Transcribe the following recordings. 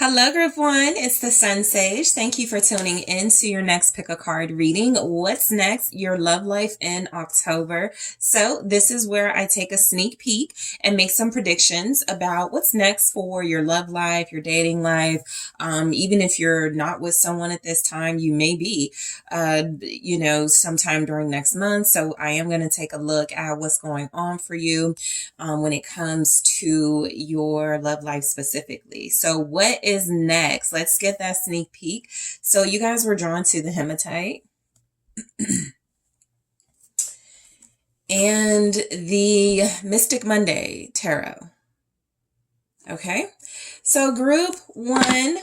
Hello, group one. It's the SunSage. Thank you for tuning in to your next pick a card reading. What's next? Your love life in October. So this is where I take a sneak peek and make some predictions about what's next for your love life, your dating life. Even if you're not with someone at this time, you may be, sometime during next month. So I am going to take a look at what's going on for you when it comes to your love life specifically. So what is next? Let's get that sneak peek. So you guys were drawn to the hematite and the Mystic Monday Tarot. Okay, so group one,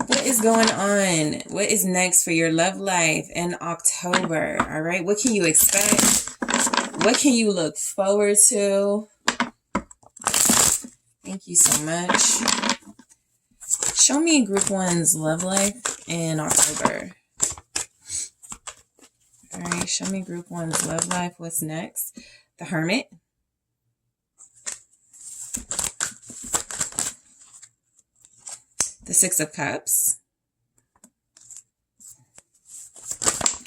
what is going on? What is next for your love life in October? All right, what can you expect? What can you look forward to? Thank you so much. Show me group one's love life in October. All right, show me group one's love life. What's next? The Hermit. The Six of Cups.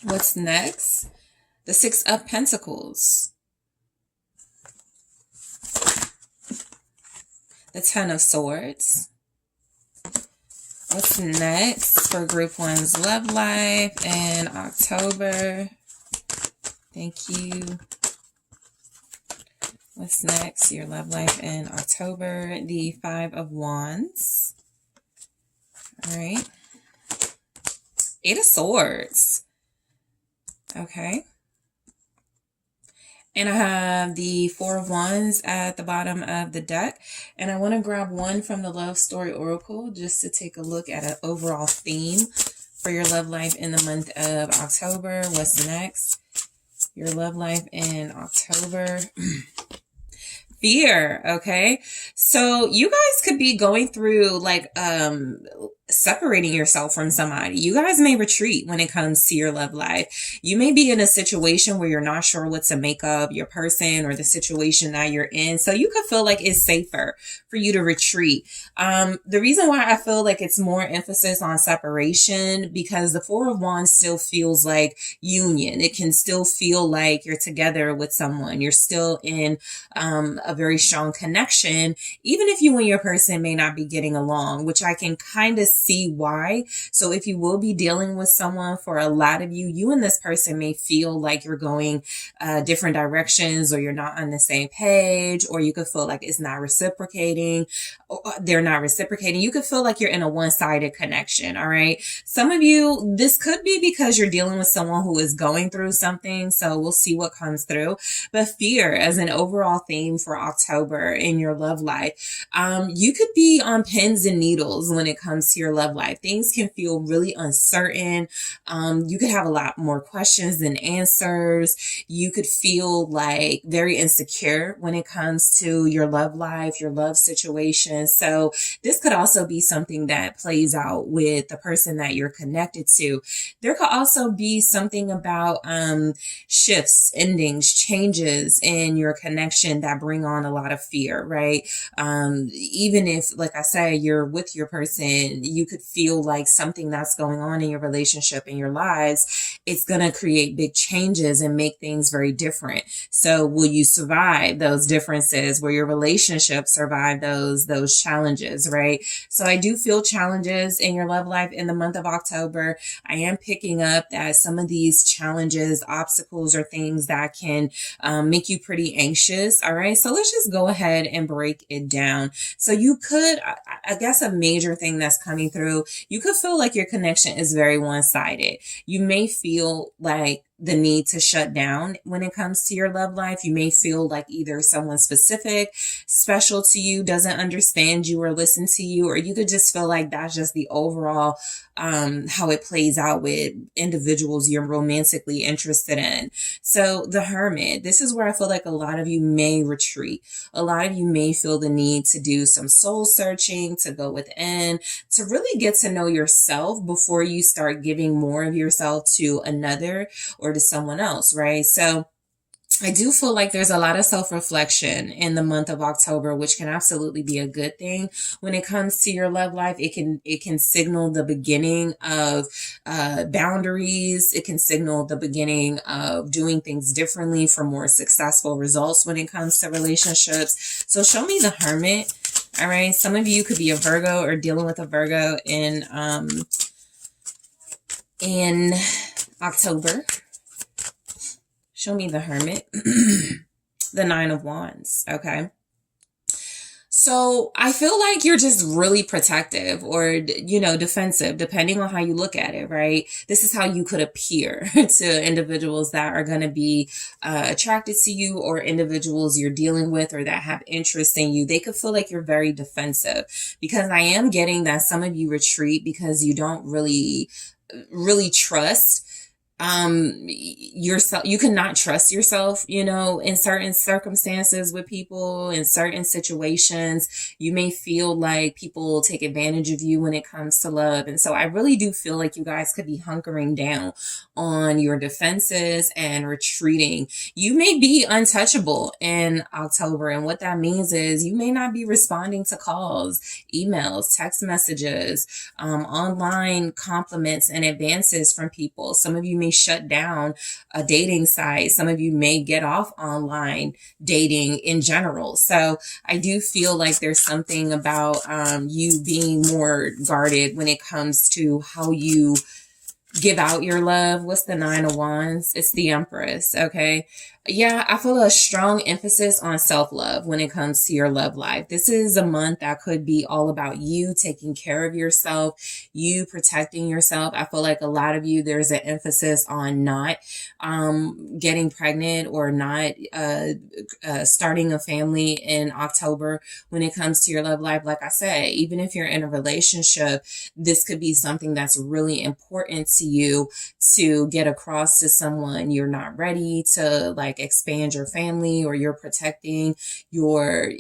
What's next? The Six of Pentacles. The Ten of Swords. What's next for group one's love life in October? Thank you. What's next? Your love life in October. The Five of Wands. All right. Eight of Swords. Okay. And I have the Four of Wands at the bottom of the deck. And I want to grab one from the Love Story Oracle just to take a look at an overall theme for your love life in the month of October. What's next? Your love life in October. Fear, okay? So you guys could be going through separating yourself from somebody. You guys may retreat when it comes to your love life. You may be in a situation where you're not sure what to make of your person or the situation that you're in. So you could feel like it's safer for you to retreat. The reason why I feel like it's more emphasis on separation, because the Four of Wands still feels like union. It can still feel like you're together with someone. You're still in a very strong connection, even if you and your person may not be getting along, which I can kind of see why. So if you will be dealing with someone, for a lot of you, you and this person may feel like you're going different directions, or you're not on the same page, or you could feel like it's not reciprocating, or they're not reciprocating. You could feel like you're in a one-sided connection. All right. Some of you, this could be because you're dealing with someone who is going through something. So we'll see what comes through. But fear as an overall theme for October in your love life. You could be on pins and needles when it comes to your love life. Things can feel really uncertain. You could have a lot more questions than answers. You could feel like very insecure when it comes to your love life, your love situation. So this could also be something that plays out with the person that you're connected to. There could also be something about shifts, endings, changes in your connection that bring on a lot of fear, right? Even if, like I say, you're with your person, you could feel like something that's going on in your relationship, in your lives, it's going to create big changes and make things very different. So will you survive those differences? Will your relationship survive those challenges, right? So I do feel challenges in your love life in the month of October. I am picking up that some of these challenges, obstacles, are things that can make you pretty anxious. All right. So let's just go ahead and break it down. So you could, I guess a major thing that's coming through, you could feel like your connection is very one-sided. You may feel like the need to shut down when it comes to your love life. You may feel like either someone specific, special to you, doesn't understand you or listen to you, or you could just feel like that's just the overall how it plays out with individuals you're romantically interested in. So the Hermit, this is where I feel like a lot of you may retreat. A lot of you may feel the need to do some soul searching, to go within, to really get to know yourself before you start giving more of yourself to another or to someone else, right? So I do feel like there's a lot of self-reflection in the month of October, which can absolutely be a good thing. When it comes to your love life, it can signal the beginning of boundaries. It can signal the beginning of doing things differently for more successful results when it comes to relationships. So show me the Hermit. All right. Some of you could be a Virgo or dealing with a Virgo in October. Show me the Hermit. The Nine of Wands. Okay. So I feel like you're just really protective or, defensive, depending on how you look at it, right? This is how you could appear to individuals that are going to be attracted to you, or individuals you're dealing with or that have interest in you. They could feel like you're very defensive, because I am getting that some of you retreat because you don't really trust yourself. You cannot trust yourself, in certain circumstances with people, in certain situations. You may feel like people take advantage of you when it comes to love. And so I really do feel like you guys could be hunkering down on your defenses and retreating. You may be untouchable in October. And what that means is you may not be responding to calls, emails, text messages, online compliments and advances from people. Some of you may shut down a dating site. Some of you may get off online dating in general. So I do feel like there's something about you being more guarded when it comes to how you give out your love. What's the Nine of Wands? It's the Empress. Okay. Yeah, I feel a strong emphasis on self-love when it comes to your love life. This is a month that could be all about you taking care of yourself, you protecting yourself. I feel like a lot of you, there's an emphasis on not getting pregnant or not starting a family in October when it comes to your love life. Like I said, even if you're in a relationship, this could be something that's really important to you to get across to someone. You're not ready to expand your family, or you're protecting you're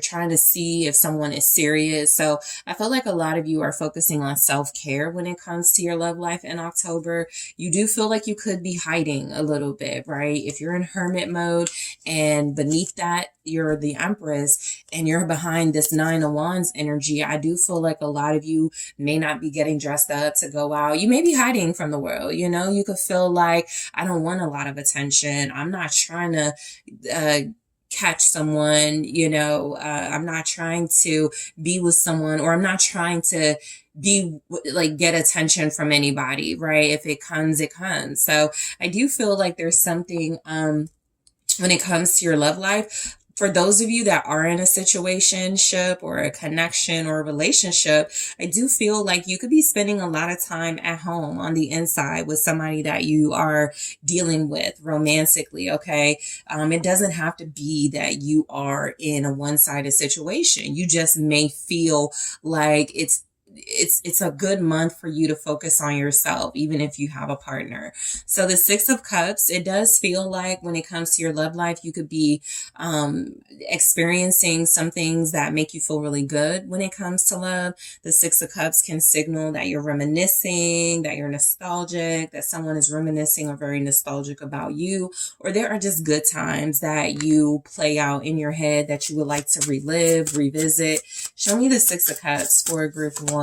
trying to see if someone is serious. So I feel like a lot of you are focusing on self-care when it comes to your love life in October. You do feel like you could be hiding a little bit, right? If you're in hermit mode and beneath that you're the Empress and you're behind this Nine of Wands energy, I do feel like a lot of you may not be getting dressed up to go out. You may be hiding from the world. You could feel like, I don't want a lot of attention. I'm not trying to catch someone, I'm not trying to be with someone, or I'm not trying to get attention from anybody, right? If it comes, it comes. So I do feel like there's something when it comes to your love life. For those of you that are in a situationship or a connection or a relationship, I do feel like you could be spending a lot of time at home on the inside with somebody that you are dealing with romantically, okay? It doesn't have to be that you are in a one-sided situation. You just may feel like it's a good month for you to focus on yourself, even if you have a partner. So the Six of Cups, it does feel like when it comes to your love life, you could be experiencing some things that make you feel really good when it comes to love. The Six of Cups can signal that you're reminiscing, that you're nostalgic, that someone is reminiscing or very nostalgic about you, or there are just good times that you play out in your head that you would like to relive, revisit. Show me the Six of Cups for group one.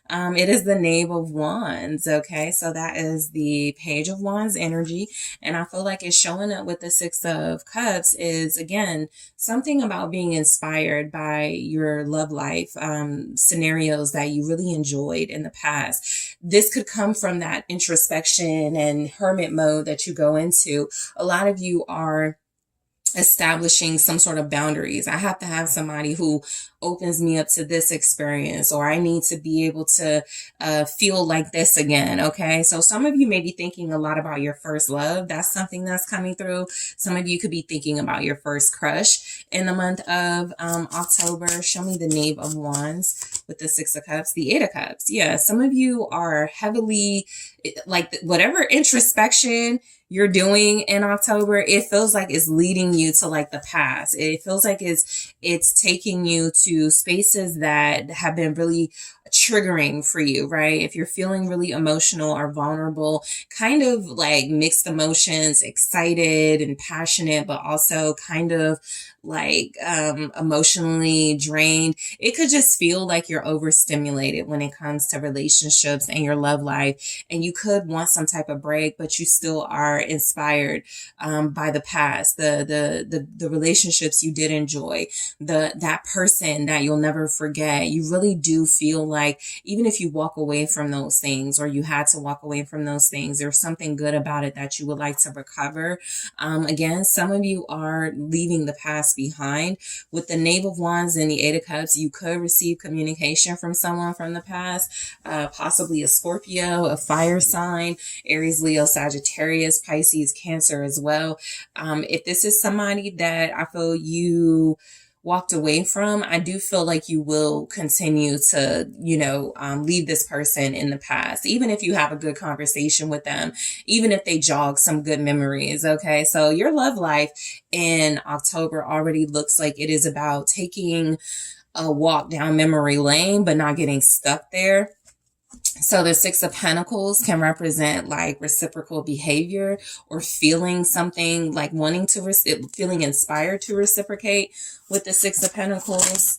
It is the Knave of Wands. Okay, so that is the Page of Wands energy, and I feel like it's showing up with the Six of Cups is, again, something about being inspired by your love life scenarios that you really enjoyed in the past. This could come from that introspection and hermit mode that you go into. A lot of you are establishing some sort of boundaries. I have to have somebody who opens me up to this experience, or I need to be able to feel like this again. Okay. So some of you may be thinking a lot about your first love. That's something that's coming through. Some of you could be thinking about your first crush in the month of October. Show me the Knave of Wands with the Six of Cups, the Eight of Cups. Yeah. Some of you are heavily whatever introspection you're doing in October, it feels like it's leading you to like the past. It feels like it's taking you to spaces that have been really triggering for you, right? If you're feeling really emotional or vulnerable, kind of like mixed emotions, excited and passionate, but also kind of like emotionally drained. It could just feel like you're overstimulated when it comes to relationships and your love life, and you could want some type of break, but you still are inspired by the past, the relationships you did enjoy, that person that you'll never forget. You really do feel like even if you walk away from those things, or you had to walk away from those things, there's something good about it that you would like to recover. Again, some of you are leaving the past behind. With the Knave of Wands and the Eight of Cups, you could receive communication from someone from the past, possibly a Scorpio, a fire sign, Aries, Leo, Sagittarius, Pisces, Cancer as well. If this is somebody that I feel you walked away from, I do feel like you will continue to, leave this person in the past, even if you have a good conversation with them, even if they jog some good memories. Okay. So your love life in October already looks like it is about taking a walk down memory lane, but not getting stuck there. So the Six of Pentacles can represent like reciprocal behavior, or feeling something like wanting to, feeling inspired to reciprocate with the Six of Pentacles.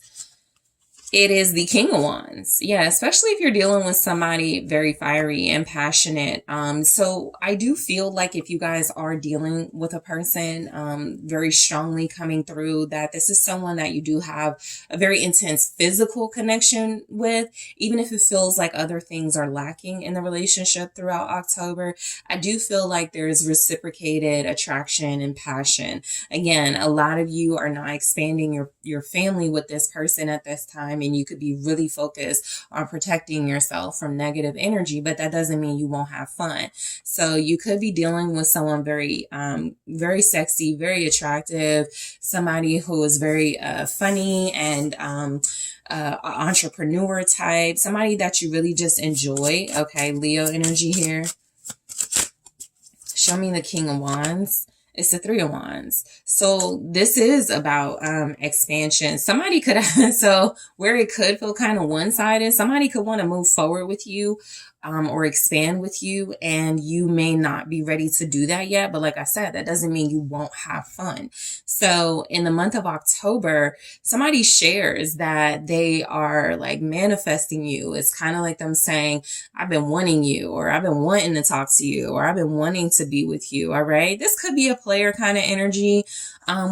It is the King of Wands. Yeah, especially if you're dealing with somebody very fiery and passionate. So I do feel like if you guys are dealing with a person very strongly coming through, that this is someone that you do have a very intense physical connection with, even if it feels like other things are lacking in the relationship throughout October. I do feel like there's reciprocated attraction and passion. Again, a lot of you are not expanding your family with this person at this time, and you could be really focused on protecting yourself from negative energy, but that doesn't mean you won't have fun. So you could be dealing with someone very, very sexy, very attractive, somebody who is very funny and entrepreneur type, somebody that you really just enjoy. Okay, Leo energy here. Show me the King of Wands. It's the Three of Wands. So this is about expansion. Somebody could, so where it could feel kind of one-sided, somebody could want to move forward with you or expand with you, and you may not be ready to do that yet. But like I said, that doesn't mean you won't have fun. So in the month of October, somebody shares that they are like manifesting you. It's kind of like them saying, I've been wanting you, or I've been wanting to talk to you, or I've been wanting to be with you. All right. This could be a player kind of energy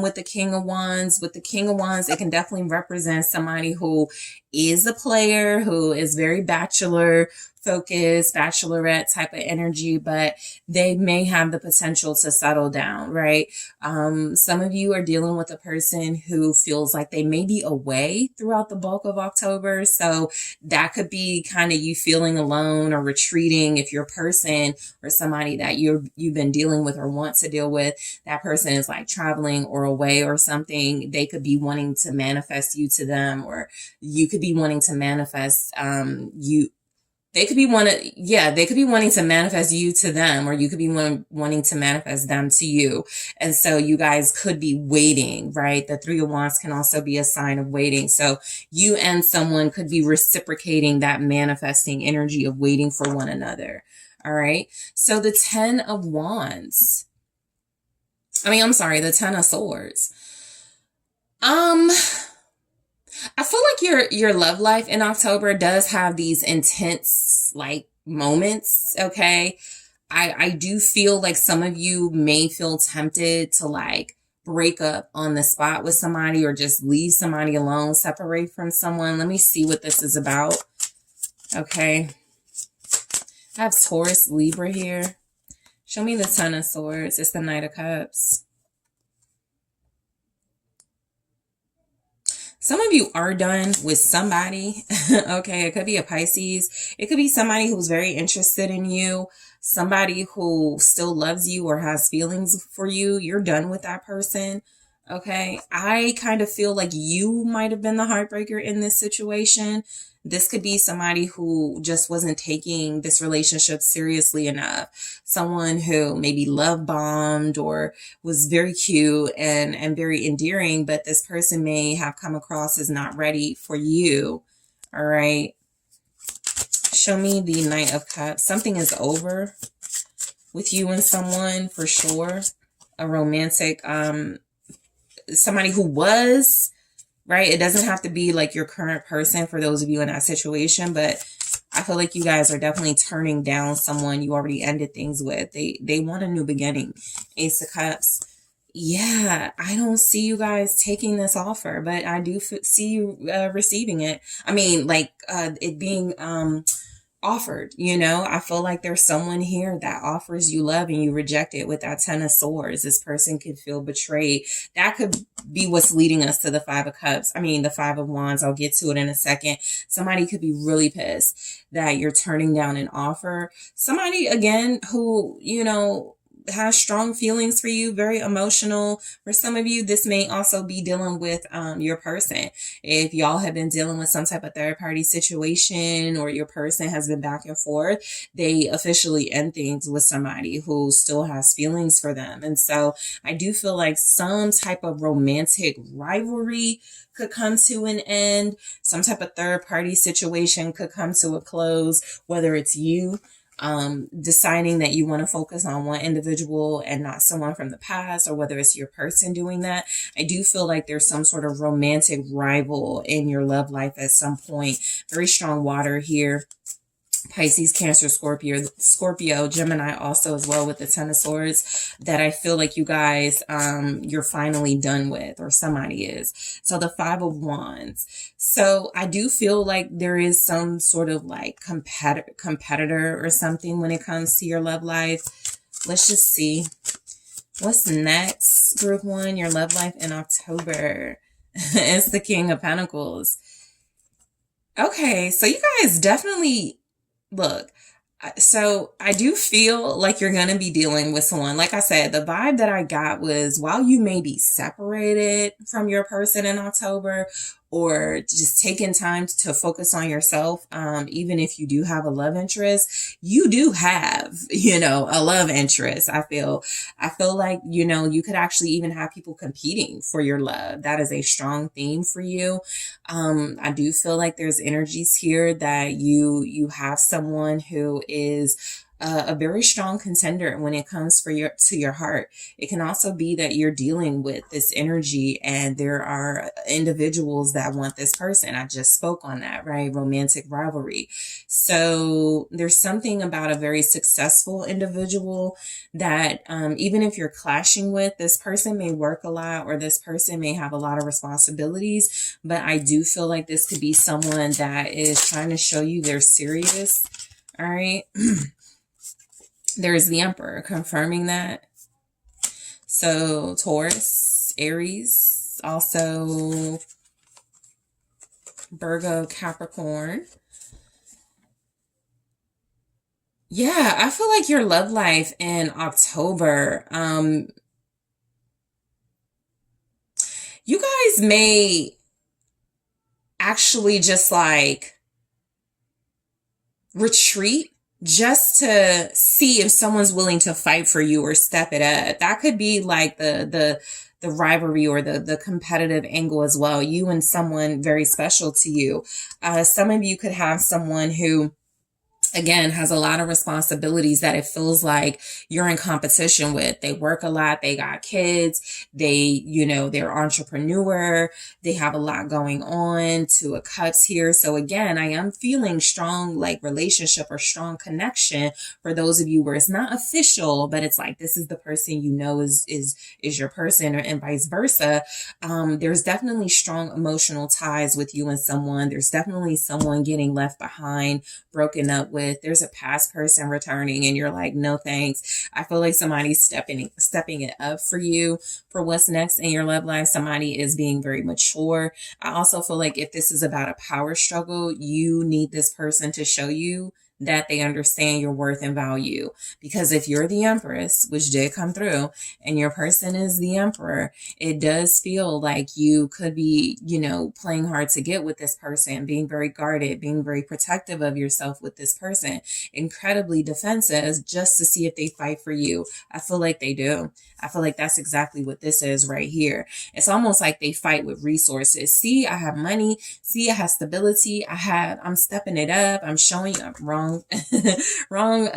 with the King of Wands. With the King of Wands, it can definitely represent somebody who is a player, who is very bachelor focused, bachelorette type of energy, but they may have the potential to settle down, right? Some of you are dealing with a person who feels like they may be away throughout the bulk of October. So that could be kind of you feeling alone or retreating. If your person or somebody that you've been dealing with or want to deal with, that person is like traveling or away or something, they could be wanting to manifest you to them, or you could be wanting to manifest they could be wanting to manifest you to them, or you could be wanting to manifest them to you. And so you guys could be waiting, right? The Three of Wands can also be a sign of waiting. So you and someone could be reciprocating that manifesting energy of waiting for one another. All right. So the Ten of Wands. The Ten of Swords. I feel like your love life in October does have these intense like moments. Okay. I do feel like some of you may feel tempted to like break up on the spot with somebody, or just leave somebody alone, separate from someone. Let me see what this is about. Okay. I have Taurus, Libra here. Show me the Ten of Swords. It's the Knight of Cups. Some of you are done with somebody. Okay, it could be a Pisces. It could be somebody who's very interested in you, somebody who still loves you or has feelings for you. You're done with that person. Okay, I kind of feel like you might have been the heartbreaker in this situation. This could be somebody who just wasn't taking this relationship seriously enough. Someone who maybe love bombed or was very cute and very endearing, but this person may have come across as not ready for you. All right. Show me the Knight of Cups. Something is over with you and someone for sure. A romantic, somebody who was, right? It doesn't have to be like your current person for those of you in that situation, but I feel like you guys are definitely turning down someone you already ended things with. They want a new beginning. Ace of Cups. Yeah, I don't see you guys taking this offer, but I do see you receiving it. I mean, like it being offered, you know. I feel like there's someone here that offers you love and you reject it with that Ten of Swords. This person could feel betrayed. That could be what's leading us to the Five of Cups. I mean, the Five of Wands. I'll get to it in a second. Somebody could be really pissed that you're turning down an offer. Somebody, again, who, you know, has strong feelings for you, very emotional. For some of you, this may also be dealing with your person. If y'all have been dealing with some type of third party situation, or your person has been back and forth, they officially end things with somebody who still has feelings for them. And so I do feel like some type of romantic rivalry could come to an end. Some type of third party situation could come to a close, whether it's you deciding that you want to focus on one individual and not someone from the past, or whether it's your person doing that. I do feel like there's some sort of romantic rival in your love life at some point. Very strong water here. Pisces, Cancer, Scorpio, Gemini also as well with the Ten of Swords, that I feel like you guys, you're finally done with, or somebody is. So the Five of Wands. So I do feel like there is some sort of like competitor or something when it comes to your love life. Let's just see. What's next, Group 1? Your love life in October. It's the King of Pentacles. Okay, so you guys definitely... Look, so I do feel like you're going to be dealing with someone. Like I said, the vibe that I got was, while you may be separated from your person in October, or just taking time to focus on yourself, even if you do have a love interest, you do have, you know, a love interest. I feel like, you know, you could actually even have people competing for your love. That is a strong theme for you. I do feel like there's energies here that you have someone who is a very strong contender when it comes to your heart. It can also be that you're dealing with this energy and there are individuals that want this person. I just spoke on that, right? Romantic rivalry. So there's something about a very successful individual that even if you're clashing with, this person may work a lot, or this person may have a lot of responsibilities, but I do feel like this could be someone that is trying to show you they're serious. All right. There's the Emperor confirming that. So Taurus, Aries, also Virgo, Capricorn. Yeah, I feel like your love life in October, you guys may actually just like retreat just to see if someone's willing to fight for you or step it up. That could be like the rivalry or the competitive angle as well. You and someone very special to you. Some of you could have someone who, again, has a lot of responsibilities that it feels like you're in competition with. They work a lot. They got kids. They're entrepreneur. They have a lot going on. Two of Cups here. So again, I am feeling strong, like relationship or strong connection for those of you where it's not official, but it's like, this is the person you know is your person, and vice versa. There's definitely strong emotional ties with you and someone. There's definitely someone getting left behind, broken up with. There's a past person returning and you're like, no thanks. I feel like somebody's stepping it up for you for what's next in your love life. Somebody is being very mature. I also feel like if this is about a power struggle, you need this person to show you that they understand your worth and value. Because if you're the Empress, which did come through, and your person is the Emperor, it does feel like you could be, playing hard to get with this person, being very guarded, being very protective of yourself with this person, incredibly defensive just to see if they fight for you. I feel like they do. I feel like that's exactly what this is right here. It's almost like they fight with resources. See, I have money. See, I have stability. I'm stepping it up. I'm showing you. Wrong, wrong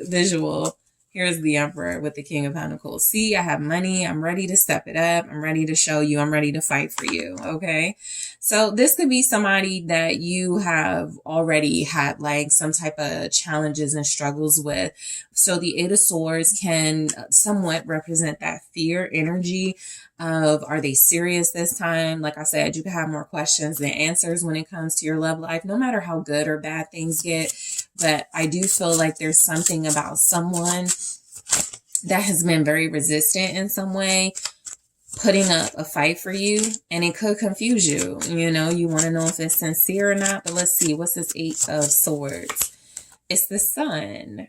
visual. Here's the Emperor with the King of Pentacles. See, I have money. I'm ready to step it up. I'm ready to show you. I'm ready to fight for you. Okay. So this could be somebody that you have already had like some type of challenges and struggles with. So the Eight of Swords can somewhat represent that fear energy of, are they serious this time? Like I said, you can have more questions than answers when it comes to your love life, no matter how good or bad things get. But I do feel like there's something about someone that has been very resistant in some way, putting up a fight for you, and it could confuse you. You want to know if it's sincere or not, but let's see. What's this Eight of Swords? It's the Sun.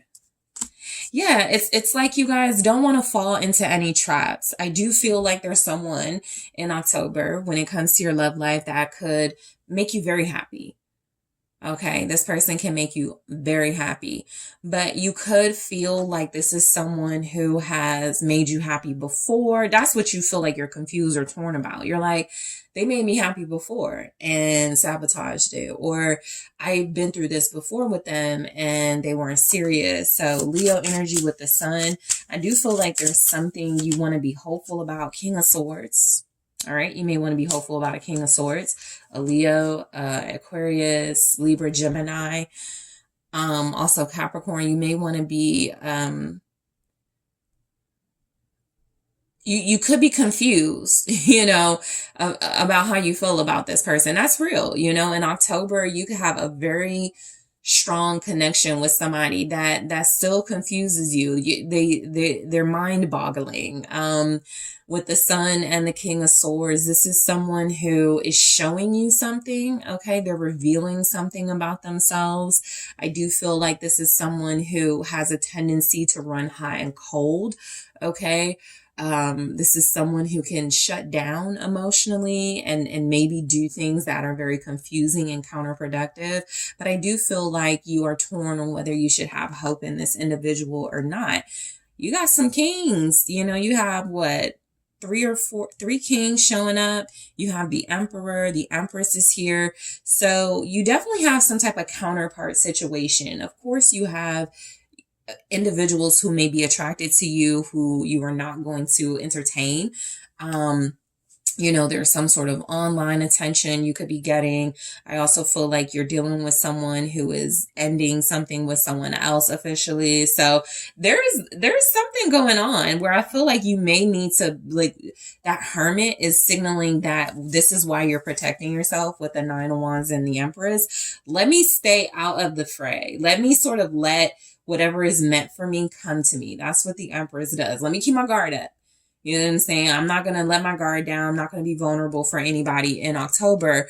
Yeah, it's like you guys don't want to fall into any traps. I do feel like there's someone in October when it comes to your love life that could make you very happy. Okay, this person can make you very happy, but you could feel like this is someone who has made you happy before. That's what you feel like you're confused or torn about. You're like, they made me happy before and sabotaged it, or I've been through this before with them and they weren't serious. So Leo energy with the Sun. I do feel like there's something you want to be hopeful about. King of Swords. All right, you may want to be hopeful about a King of Swords, a Leo, Aquarius, Libra, Gemini, also Capricorn. You may want to be, you could be confused, about how you feel about this person. That's real. In October, you could have a very strong connection with somebody that still confuses you. They're mind boggling. With the Sun and the King of Swords, this is someone who is showing you something. Okay. They're revealing something about themselves. I do feel like this is someone who has a tendency to run hot and cold. Okay. This is someone who can shut down emotionally and maybe do things that are very confusing and counterproductive. But I do feel like you are torn on whether you should have hope in this individual or not. You got some kings, you have three kings showing up. You have the Emperor, the Empress is here. So you definitely have some type of counterpart situation. Of course, you have individuals who may be attracted to you who you are not going to entertain. There's some sort of online attention you could be getting. I also feel like you're dealing with someone who is ending something with someone else officially. So there's something going on where I feel like you may need to, like, that Hermit is signaling that this is why you're protecting yourself with the Nine of Wands and the Empress. Let me stay out of the fray. Let me sort of let whatever is meant for me come to me. That's what the Empress does. Let me keep my guard up. You know what I'm saying? I'm not going to let my guard down. I'm not going to be vulnerable for anybody in October.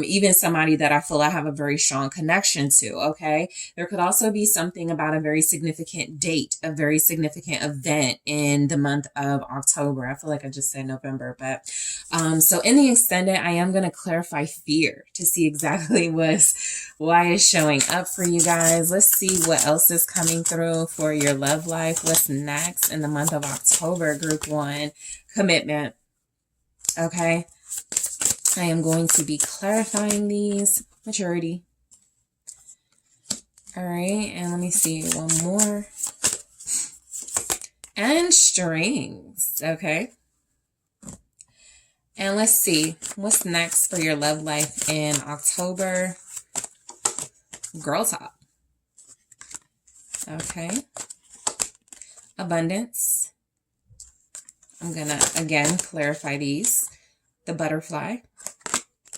Even somebody that I feel I have a very strong connection to. Okay. There could also be something about a very significant date, a very significant event in the month of October. I feel like I just said November, but, so in the extended, I am going to clarify fear to see exactly why it's showing up for you guys. Let's see what else is coming through for your love life. What's next in the month of October? Group 1, commitment. Okay. I am going to be clarifying these. Maturity. All right. And let me see one more. And strings. Okay. And let's see what's next for your love life in October. Girl talk. Okay. Abundance. I'm going to, again, clarify these. The butterfly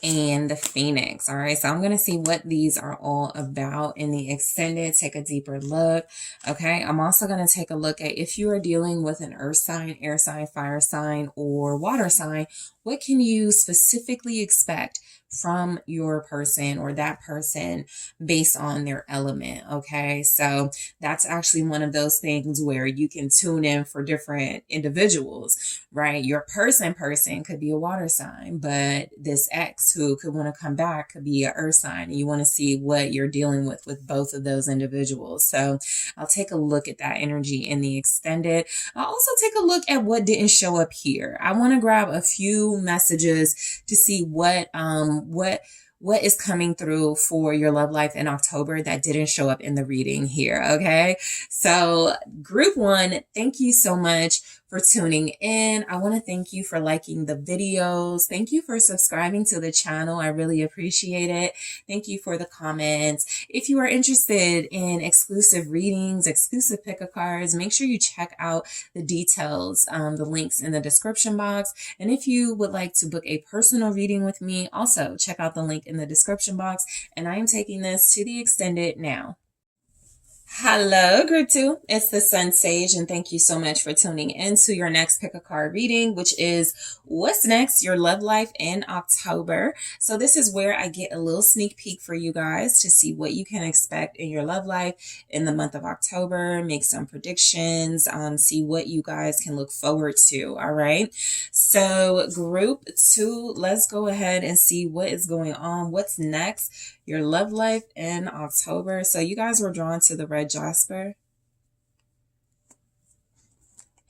and the phoenix. All right. So I'm going to see what these are all about in the extended. Take a deeper look. Okay. I'm also going to take a look at if you are dealing with an earth sign, air sign, fire sign, or water sign, what can you specifically expect from your person or that person based on their element. Okay. So that's actually one of those things where you can tune in for different individuals, right? Your person could be a water sign, but this ex who could want to come back could be a earth sign. And you want to see what you're dealing with both of those individuals. So I'll take a look at that energy in the extended. I'll also take a look at what didn't show up here. I want to grab a few messages to see what is coming through for your love life in October that didn't show up in the reading here. Okay. So group one, thank you so much for tuning in. I want to thank you for liking the videos. Thank you for subscribing to the channel. I really appreciate it. Thank you for the comments. If you are interested in exclusive readings, exclusive pick a cards, make sure you check out the details, the links in the description box. And if you would like to book a personal reading with me, also check out the link in the description box. And I am taking this to the extended now. Hello, group two. It's the SunSage, and thank you so much for tuning in to your next pick a card reading, which is what's next, your love life in October. So this is where I get a little sneak peek for you guys to see what you can expect in your love life in the month of October, make some predictions, see what you guys can look forward to. All right. So group two, let's go ahead and see what is going on. What's next? Your love life in October. So you guys were drawn to the red jasper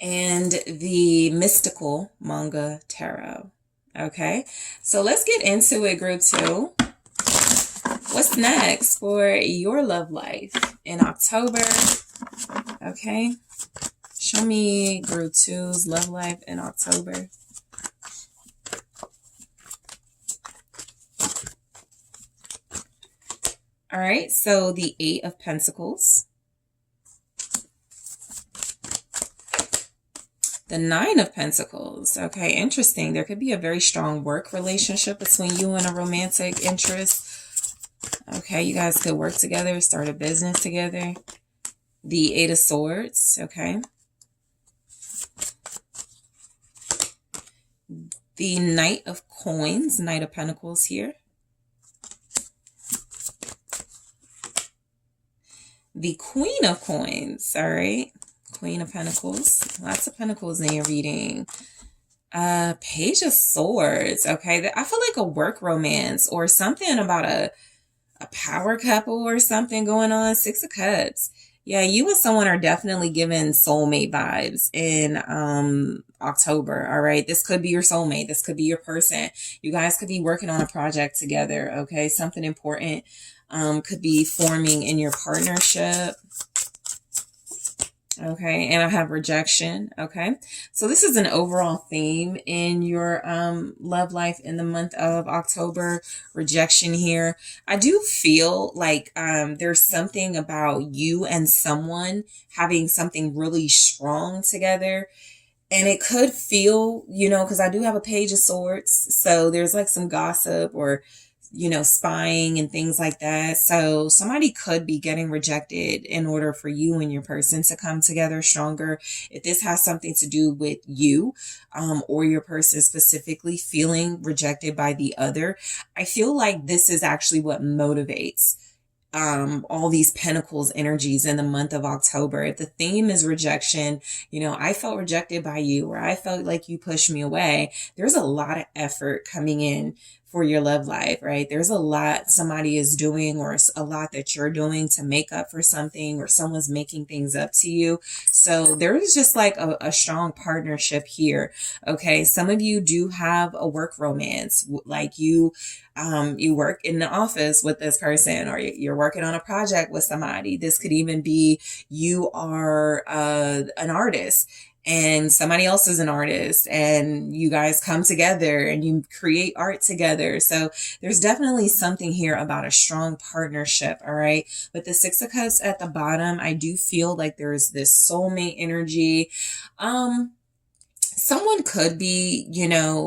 and the mystical manga tarot. Okay, so let's get into it, group two. What's next for your love life in October? Okay, show me group two's love life in October. All right, so the Eight of Pentacles, the Nine of Pentacles. Okay, interesting. There could be a very strong work relationship between you and a romantic interest. Okay, you guys could work together, start a business together. The Eight of Swords, okay. The Knight of Coins, Knight of Pentacles here. The Queen of Coins, all right? Queen of Pentacles. Lots of Pentacles in your reading. Page of Swords, okay? I feel like a work romance or something about a power couple or something going on. Six of Cups. Yeah, you and someone are definitely giving soulmate vibes in October, all right? This could be your soulmate. This could be your person. You guys could be working on a project together, okay? Something important could be forming in your partnership. Okay, and I have rejection. Okay, so this is an overall theme in your love life in the month of October. Rejection here. I do feel like there's something about you and someone having something really strong together. And it could feel, you know, because I do have a Page of Swords. So there's like some gossip or spying and things like that. So somebody could be getting rejected in order for you and your person to come together stronger. If this has something to do with you, or your person specifically feeling rejected by the other, I feel like this is actually what motivates all these pentacles energies in the month of October. If the theme is rejection, I felt rejected by you, or I felt like you pushed me away. There's a lot of effort coming in for your love life, right? There's a lot somebody is doing, or a lot that you're doing to make up for something, or someone's making things up to you. So there's just like a strong partnership here. Okay. Some of you do have a work romance, like you work in the office with this person, or you're working on a project with somebody. This could even be you are an artist and somebody else is an artist, and you guys come together and you create art together. So there's definitely something here about a strong partnership. All right. With the Six of Cups at the bottom, I do feel like there's this soulmate energy. Someone could be,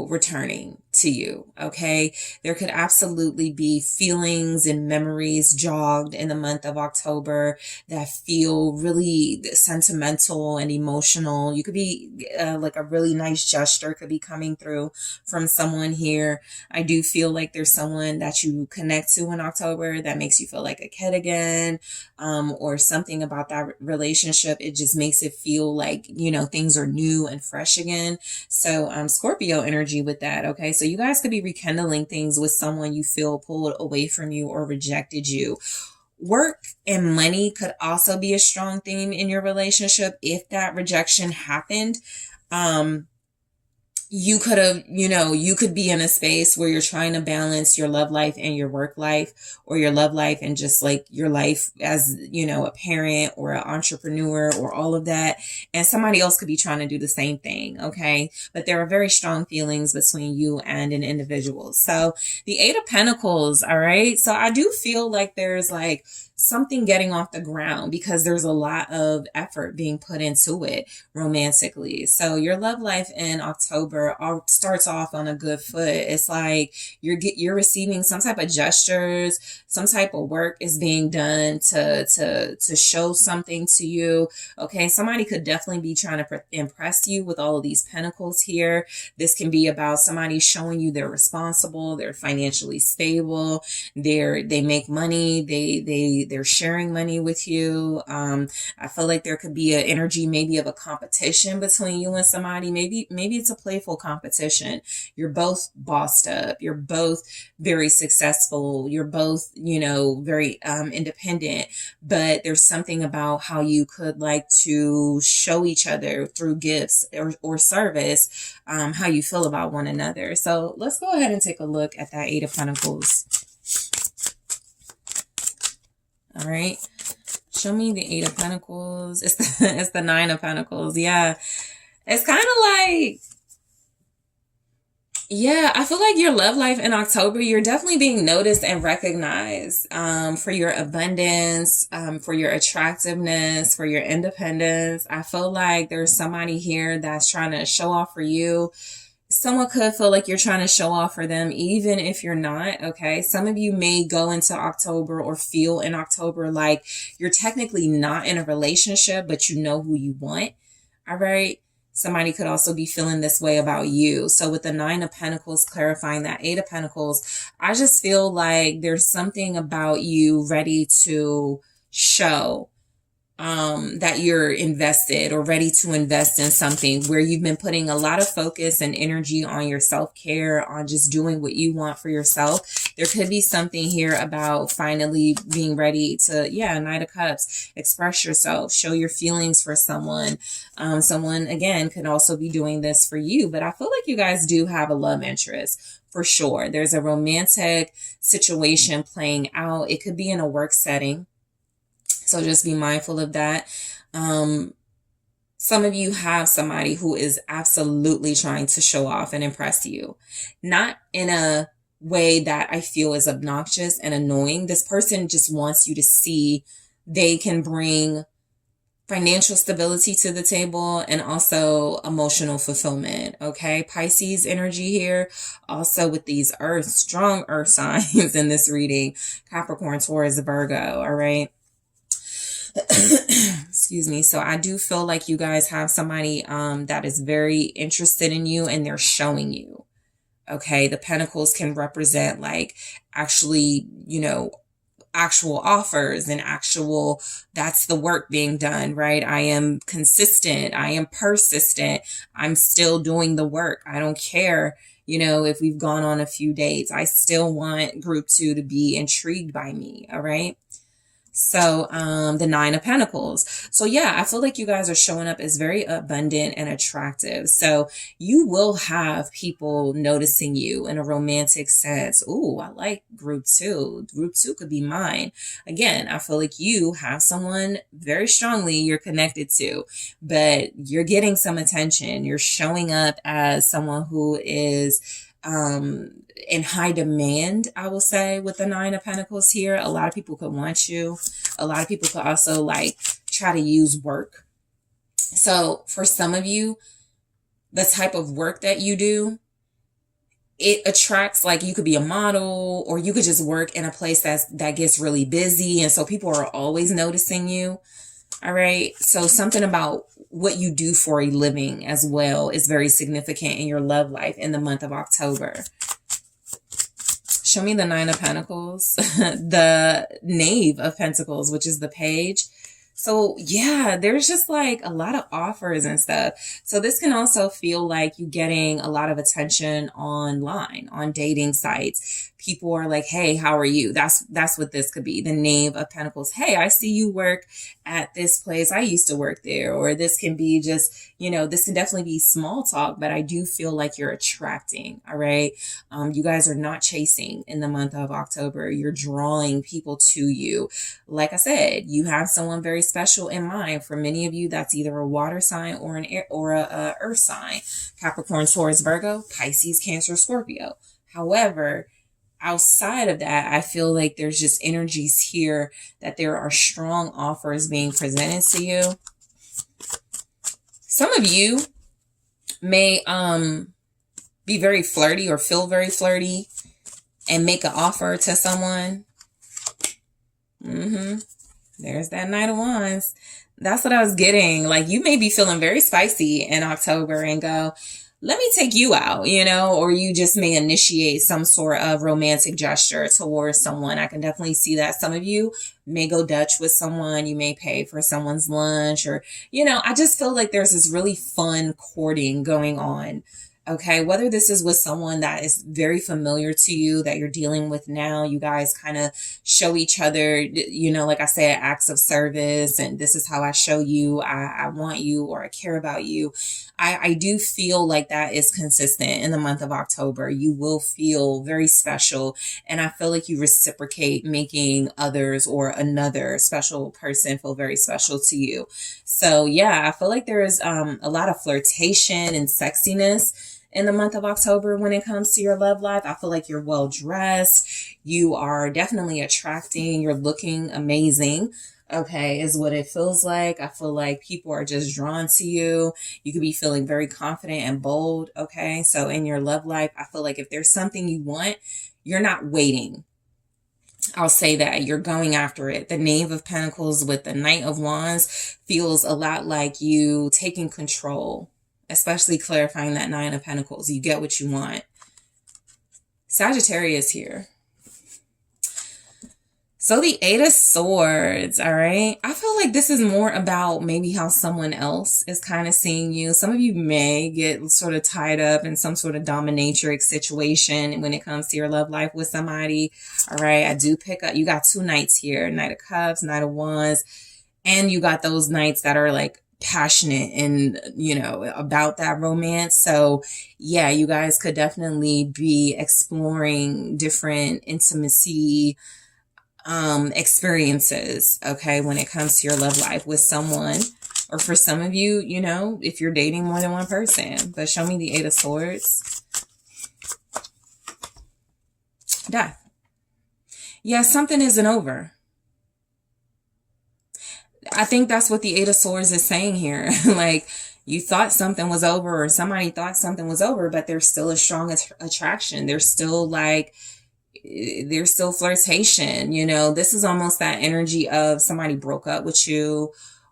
returning to you, okay? There could absolutely be feelings and memories jogged in the month of October that feel really sentimental and emotional. You could be like a really nice gesture could be coming through from someone here. I do feel like there's someone that you connect to in October that makes you feel like a kid again, or something about that relationship. It just makes it feel like, you know, things are new and fresh again. So Scorpio energy with that. Okay, so you guys could be rekindling things with someone you feel pulled away from you or rejected you. Work and money could also be a strong theme in your relationship if that rejection happened. You could have, you know, you could be in a space where you're trying to balance your love life and your work life, or your love life and just like your life as, you know, a parent or an entrepreneur or all of that. And somebody else could be trying to do the same thing. Okay. But there are very strong feelings between you and an individual. So the Eight of Pentacles. All right. So I do feel like there's like something getting off the ground because there's a lot of effort being put into it romantically. So your love life in October starts off on a good foot. It's like you're receiving some type of gestures, some type of work is being done to show something to you. Okay, somebody could definitely be trying to impress you with all of these pentacles here. This can be about somebody showing you they're responsible, they're financially stable, they make money, they're sharing money with you. I feel like there could be an energy maybe of a competition between you and somebody. Maybe it's a playful competition. You're both bossed up. You're both very successful. You're both, you know, very independent. But there's something about how you could like to show each other through gifts or service how you feel about one another. So let's go ahead and take a look at that Eight of Pentacles. All right. Show me the Eight of Pentacles. It's the Nine of Pentacles. Yeah. It's kind of like, yeah, I feel like your love life in October, you're definitely being noticed and recognized for your abundance, for your attractiveness, for your independence. I feel like there's somebody here that's trying to show off for you. Someone could feel like you're trying to show off for them, even if you're not. Okay. Some of you may go into October or feel in October like you're technically not in a relationship, but you know who you want. All right. Somebody could also be feeling this way about you. So with the Nine of Pentacles clarifying that Eight of Pentacles, I just feel like there's something about you ready to show that you're invested or ready to invest in something where you've been putting a lot of focus and energy on your self-care, on just doing what you want for yourself. There could be something here about finally being ready to, Knight of Cups, express yourself, show your feelings for someone. Someone, again, could also be doing this for you, but I feel like you guys do have a love interest. For sure. There's a romantic situation playing out. It could be in a work setting. So just be mindful of that. Some of you have somebody who is absolutely trying to show off and impress you. Not in a way that I feel is obnoxious and annoying. This person just wants you to see they can bring financial stability to the table and also emotional fulfillment. Okay. Pisces energy here. Also with these strong earth signs in this reading. Capricorn, Taurus, Virgo. All right. Excuse me. So I do feel like you guys have somebody that is very interested in you and they're showing you. Okay. The Pentacles can represent like actually, you know, actual offers and that's the work being done, right? I am consistent. I am persistent. I'm still doing the work. I don't care, you know, if we've gone on a few dates. I still want group 2 to be intrigued by me. All right. So, the Nine of Pentacles. So yeah, I feel like you guys are showing up as very abundant and attractive. So you will have people noticing you in a romantic sense. Ooh, I like group 2. Group 2 could be mine. Again, I feel like you have someone very strongly you're connected to, but you're getting some attention. You're showing up as someone who is, in high demand, I will say, with the Nine of Pentacles here. A lot of people could want you. A lot of people could also like try to use work. So for some of you, the type of work that you do it attracts, like, you could be a model, or you could just work in a place that gets really busy, and so people are always noticing you. All right. So something about what you do for a living as well is very significant in your love life in the month of October. Show me the Nine of Pentacles, the Knave of Pentacles, which is the Page. So yeah, there's just like a lot of offers and stuff. So this can also feel like you getting a lot of attention online, on dating sites. People are like, hey, how are you? That's what this could be. The Knave of Pentacles. Hey, I see you work at this place. I used to work there. Or this can be just, this can definitely be small talk, but I do feel like you're attracting. All right. You guys are not chasing in the month of October. You're drawing people to you. Like I said, you have someone very special in mind. For many of you, that's either a water sign or an air or a earth sign. Capricorn, Taurus, Virgo, Pisces, Cancer, Scorpio. However, outside of that, I feel like there's just energies here that there are strong offers being presented to you. Some of you may be very flirty or feel very flirty and make an offer to someone. There's that Knight of Wands. That's what I was getting. Like, you may be feeling very spicy in October and go, let me take you out, or you just may initiate some sort of romantic gesture towards someone. I can definitely see that. Some of you may go Dutch with someone. You may pay for someone's lunch, or, I just feel like there's this really fun courting going on. Okay, whether this is with someone that is very familiar to you, that you're dealing with now, you guys kind of show each other, like I said, acts of service, and this is how I show you I want you, or I care about you. I do feel like that is consistent in the month of October. You will feel very special, and I feel like you reciprocate, making others or another special person feel very special to you. So yeah, I feel like there is a lot of flirtation and sexiness in the month of October when it comes to your love life. I feel like you're well dressed. You are definitely attracting. You're looking amazing. Okay, is what it feels like. I feel like people are just drawn to you. You could be feeling very confident and bold. Okay, so in your love life, I feel like if there's something you want, you're not waiting. I'll say that you're going after it. The Knave of Pentacles with the Knight of Wands feels a lot like you taking control, especially clarifying that Nine of Pentacles. You get what you want. Sagittarius here. So the Eight of Swords, all right? I feel like this is more about maybe how someone else is kind of seeing you. Some of you may get sort of tied up in some sort of dominatrix situation when it comes to your love life with somebody, all right? I do pick up, you got two knights here, Knight of Cups, Knight of Wands, and you got those knights that are like passionate and, about that romance. So yeah, you guys could definitely be exploring different intimacy experiences, okay, when it comes to your love life with someone, or for some of you, if you're dating more than one person. But show me the Eight of Swords. Death. Yeah, something isn't over. I think that's what the Eight of Swords is saying here. Like, you thought something was over, or somebody thought something was over, but there's still a strong attraction. There's still flirtation, this is almost that energy of somebody broke up with you,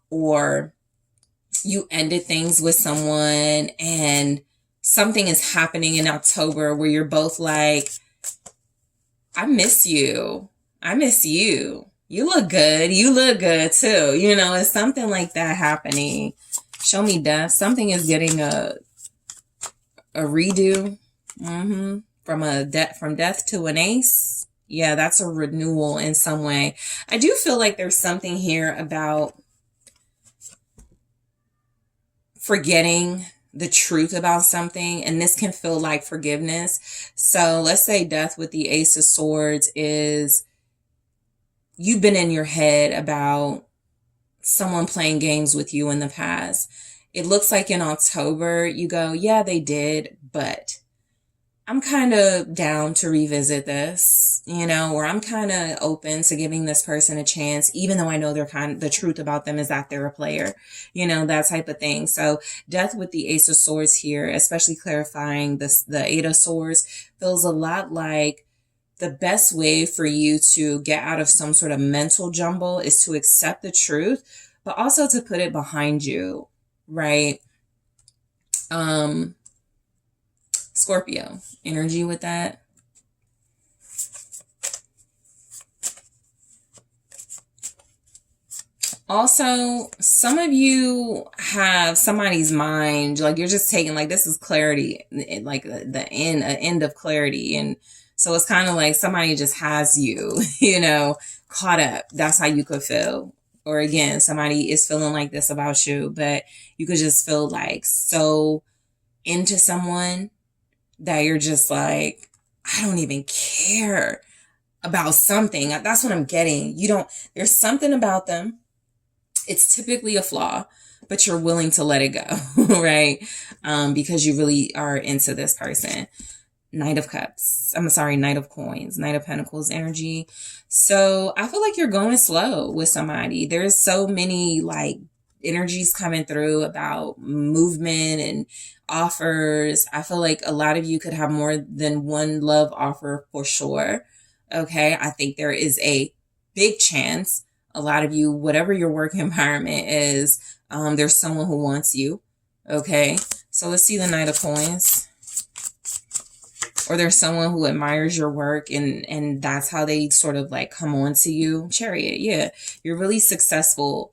or you ended things with someone, and something is happening in October where you're both like, I miss you. I miss you. You look good. You look good too. It's something like that happening. Show me death. Something is getting a redo. From death to an ace. Yeah, that's a renewal in some way. I do feel like there's something here about forgetting the truth about something, and this can feel like forgiveness. So let's say death with the Ace of Swords is you've been in your head about someone playing games with you in the past. It looks like in October you go, yeah, they did, but I'm kind of down to revisit this. or I'm kind of open to giving this person a chance, even though I know the truth about them is that they're a player, that type of thing. So death with the Ace of Swords here, especially clarifying the Eight of Swords, feels a lot like the best way for you to get out of some sort of mental jumble is to accept the truth, but also to put it behind you, right? Scorpio energy with that. Also, some of you have somebody's mind, like you're just taking, like this is clarity, like the end of clarity. And so it's kind of like somebody just has you, caught up. That's how you could feel. Or again, somebody is feeling like this about you, but you could just feel like so into someone that you're just like, I don't even care about something. That's what I'm getting. There's something about them. It's typically a flaw, but you're willing to let it go, right? Because you really are into this person. Knight of Cups. Knight of Coins, Knight of Pentacles energy. So I feel like you're going slow with somebody. There's so many like energies coming through about movement and offers. I feel like a lot of you could have more than one love offer for sure. Okay. I think there is a big chance a lot of you, whatever your work environment is, there's someone who wants you. Okay. So let's see the Knight of Coins. Or there's someone who admires your work and that's how they sort of like come on to you. Chariot. Yeah. You're really successful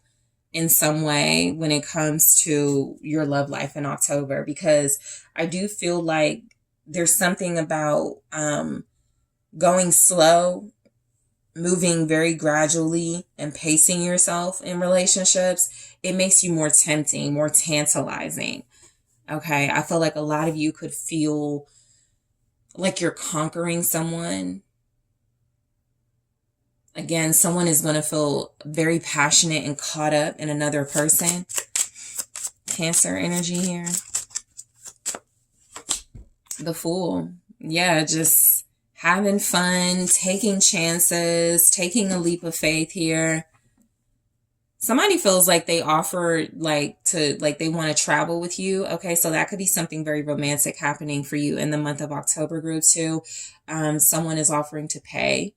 in some way when it comes to your love life in October, because I do feel like there's something about, going slow, moving very gradually and pacing yourself in relationships. It makes you more tempting, more tantalizing. Okay. I feel like a lot of you could feel like you're conquering someone. Again, someone is going to feel very passionate and caught up in another person. Cancer energy here. The Fool. Yeah, just having fun, taking chances, taking a leap of faith here. Somebody feels like they offer they want to travel with you. Okay, so that could be something very romantic happening for you in the month of October, group 2. Someone is offering to pay,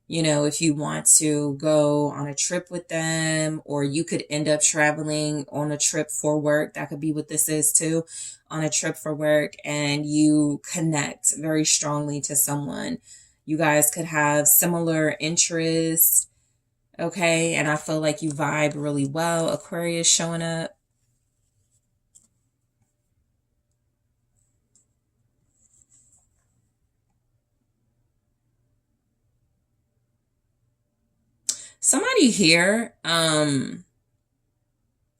if you want to go on a trip with them, or you could end up traveling on a trip for work. That could be what this is too, on a trip for work, and you connect very strongly to someone. You guys could have similar interests. Okay, and I feel like you vibe really well. Aquarius showing up. Somebody here,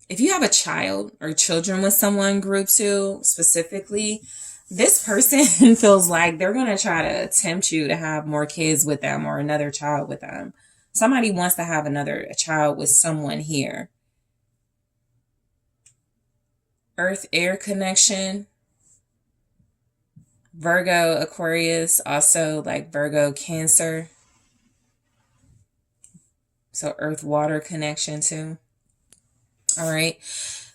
if you have a child or children with someone, group 2 specifically, this person feels like they're going to try to tempt you to have more kids with them or another child with them. Somebody wants to have a child with someone here. Earth-air connection. Virgo, Aquarius, also like Virgo, Cancer. So earth-water connection too. All right.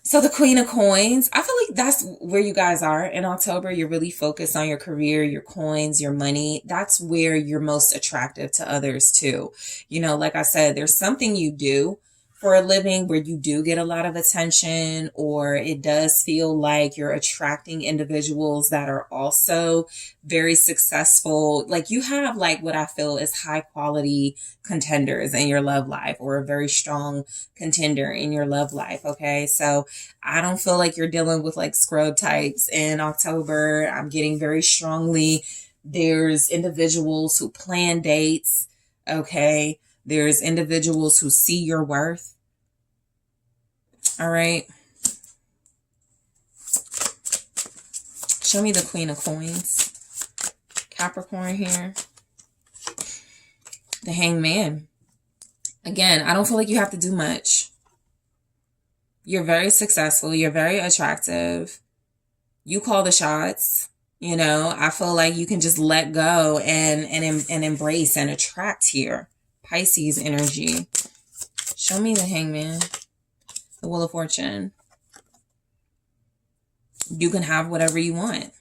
So the Queen of Coins, I feel like that's where you guys are in October. You're really focused on your career, your coins, your money. That's where you're most attractive to others too. Like I said, there's something you do for a living where you do get a lot of attention, or it does feel like you're attracting individuals that are also very successful. Like you have like what I feel is high quality contenders in your love life, or a very strong contender in your love life. Okay. So I don't feel like you're dealing with like scrub types in October. I'm getting very strongly there's individuals who plan dates. Okay. There's individuals who see your worth. All right. Show me the Queen of Coins. Capricorn here. The Hangman. Again, I don't feel like you have to do much. You're very successful. You're very attractive. You call the shots. You know, I feel like you can just let go and embrace and attract here. Pisces energy. Show me the Hangman. The Wheel of Fortune. You can have whatever you want.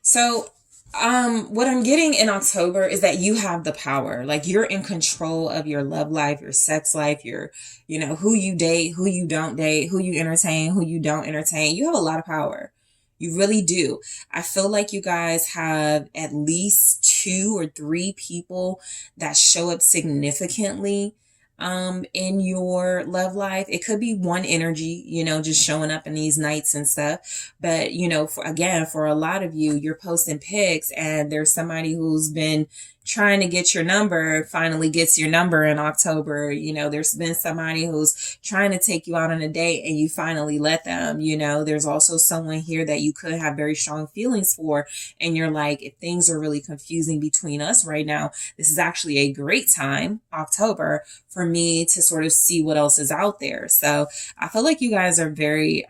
So, what I'm getting in October is that you have the power. Like, you're in control of your love life, your sex life, your, you know, who you date, who you don't date, who you entertain, who you don't entertain. You have a lot of power. You really do. I feel like you guys have at least 2 or 3 people that show up significantly in your love life. It could be one energy, you know, just showing up in these nights and stuff. But, you know, for a lot of you, you're posting pics and there's somebody who's been trying to get your number, finally gets your number in October. You know, there's been somebody who's trying to take you out on a date and you finally let them. You know, there's also someone here that you could have very strong feelings for. And you're like, if things are really confusing between us right now, this is actually a great time, October, for me to sort of see what else is out there. So I feel like you guys are very,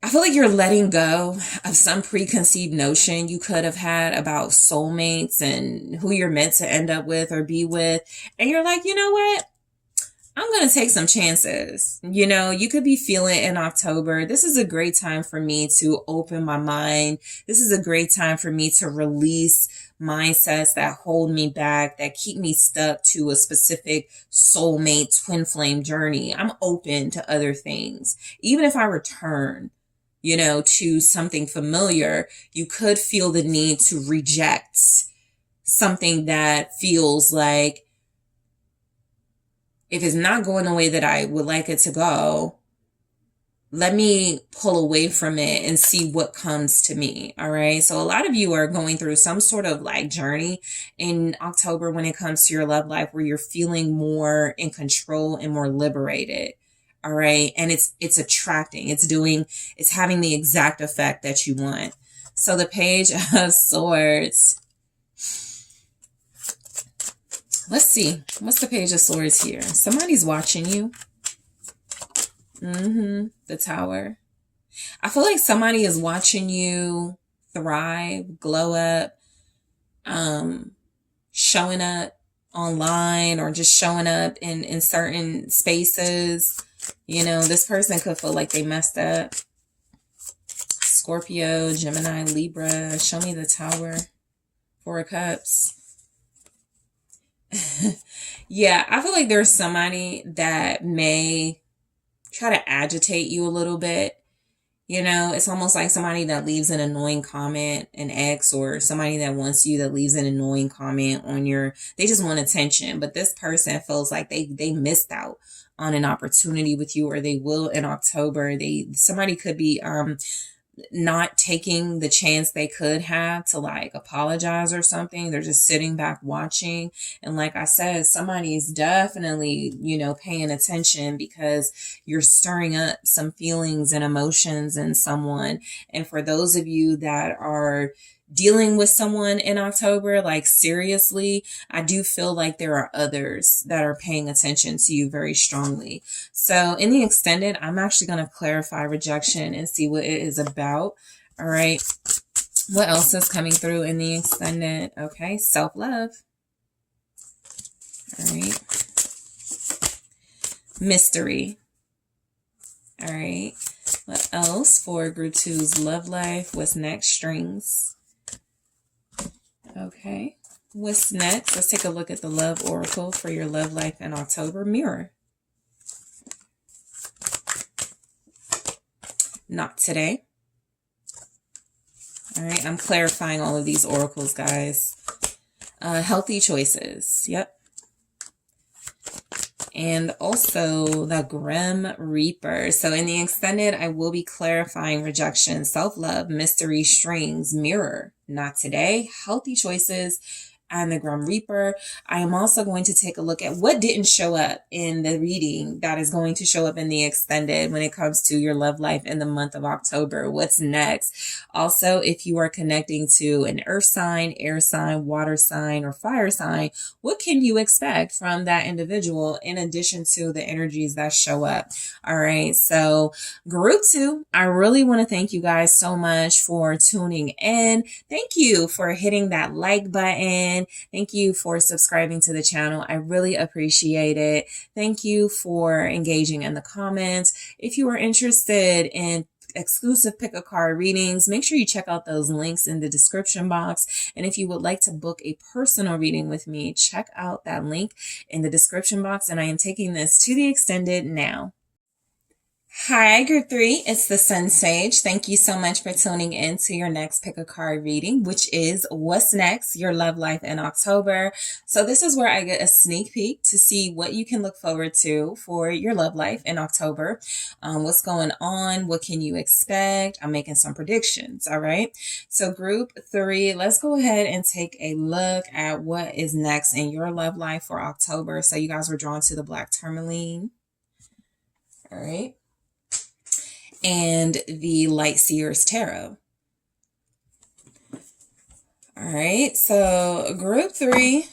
I feel like you're letting go of some preconceived notion you could have had about soulmates and who you're meant to end up with or be with. And you're like, you know what? I'm going to take some chances. You know, you could be feeling in October. This is a great time for me to open my mind. This is a great time for me to release mindsets that hold me back, that keep me stuck to a specific soulmate twin flame journey. I'm open to other things. Even if I return, you know, to something familiar, you could feel the need to reject something that feels like, if it's not going the way that I would like it to go, let me pull away from it and see what comes to me. All right. So a lot of you are going through some sort of like journey in October when it comes to your love life, where you're feeling more in control and more liberated. All right. And it's attracting, it's having the exact effect that you want. So the Page of Swords. Let's see. What's the Page of Swords here? Somebody's watching you. The Tower. I feel like somebody is watching you thrive, glow up, showing up online or just showing up in certain spaces. You know, this person could feel like they messed up. Scorpio, Gemini, Libra. Show me the Tower. 4 of Cups. Yeah, I feel like there's somebody that may try to agitate you a little bit. You know, it's almost like somebody that leaves an annoying comment, an ex, or somebody that wants you that leaves an annoying comment on they just want attention. But this person feels like they missed out on an opportunity with you, or they will in October. Somebody could be not taking the chance they could have to like apologize or something. They're just sitting back watching. And like I said, somebody's definitely, you know, paying attention because you're stirring up some feelings and emotions in someone. And for those of you that are dealing with someone in October, like seriously, I do feel like there are others that are paying attention to you very strongly. So in the extended, I'm actually going to clarify rejection and see what it is about. All right. What else is coming through in the extended? Okay. Self-love. All right. Mystery. All right. What else for Group 2's love life? What's next? Strings. Okay. What's next? Let's take a look at the love oracle for your love life in October. Mirror. Not today. All right. I'm clarifying all of these oracles, guys. Healthy choices. Yep. And also the Grim Reaper. So in the extended, I will be clarifying rejection, self-love, mystery, strings, mirror. Not today. Healthy choices. and the Grim Reaper. I am also going to take a look at what didn't show up in the reading that is going to show up in the extended when it comes to your love life in the month of October. What's next? Also, if you are connecting to an earth sign, air sign, water sign, or fire sign, what can you expect from that individual in addition to the energies that show up? All right. So group 2, I really want to thank you guys so much for tuning in. Thank you for hitting that like button. Thank you for subscribing to the channel. I really appreciate it. Thank you for engaging in the comments. If you are interested in exclusive pick a card readings, make sure you check out those links in the description box. And if you would like to book a personal reading with me, check out that link in the description box. And I am taking this to the extended now. Hi, Group 3. It's the SunSage. Thank you so much for tuning in to your next pick a card reading, which is What's Next? Your Love Life in October. So this is where I get a sneak peek to see what you can look forward to for your love life in October. What's going on? What can you expect? I'm making some predictions. All right. So Group 3, let's go ahead and take a look at what is next in your love life for October. So you guys were drawn to the black tourmaline. All right. And the Light Seers Tarot. All right, so Group 3,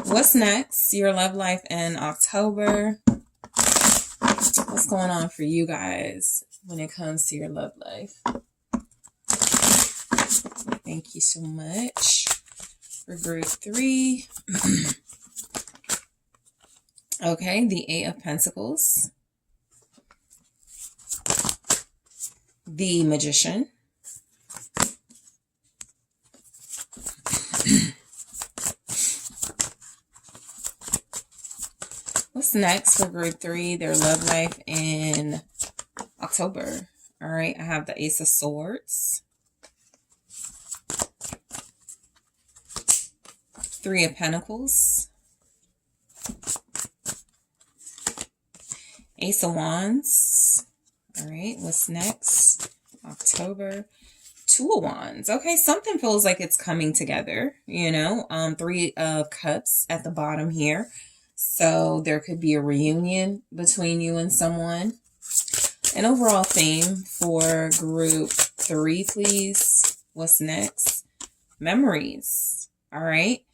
what's next? Your love life in October. What's going on for you guys when it comes to your love life? Thank you so much for Group 3. Okay, the 8 of Pentacles. The Magician. What's next for Group 3, their love life in October? All right, I have the Ace of Swords, 3 of Pentacles, Ace of Wands. All right, what's next? October, 2 of Wands. Okay, something feels like it's coming together, you know. 3 of Cups at the bottom here. So there could be a reunion between you and someone. An overall theme for Group 3, please. What's next? Memories. All right.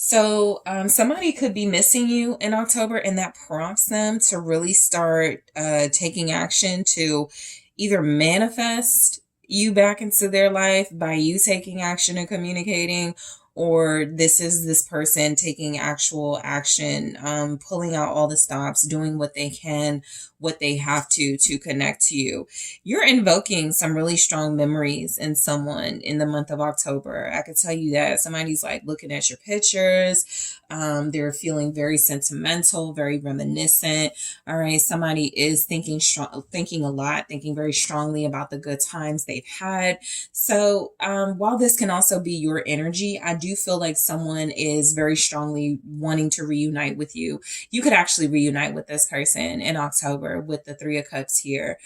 So somebody could be missing you in October, and that prompts them to really start taking action to either manifest you back into their life by you taking action and communicating, or this is this person taking actual action, pulling out all the stops, doing what they can, what they have to connect to you. You're invoking some really strong memories in someone in the month of October. I could tell you that somebody's like looking at your pictures. They're feeling very sentimental, very reminiscent. All right. Somebody is thinking a lot, thinking very strongly about the good times they've had. So, while this can also be your energy, I do feel like someone is very strongly wanting to reunite with you. You could actually reunite with this person in October with the 3 of Cups here.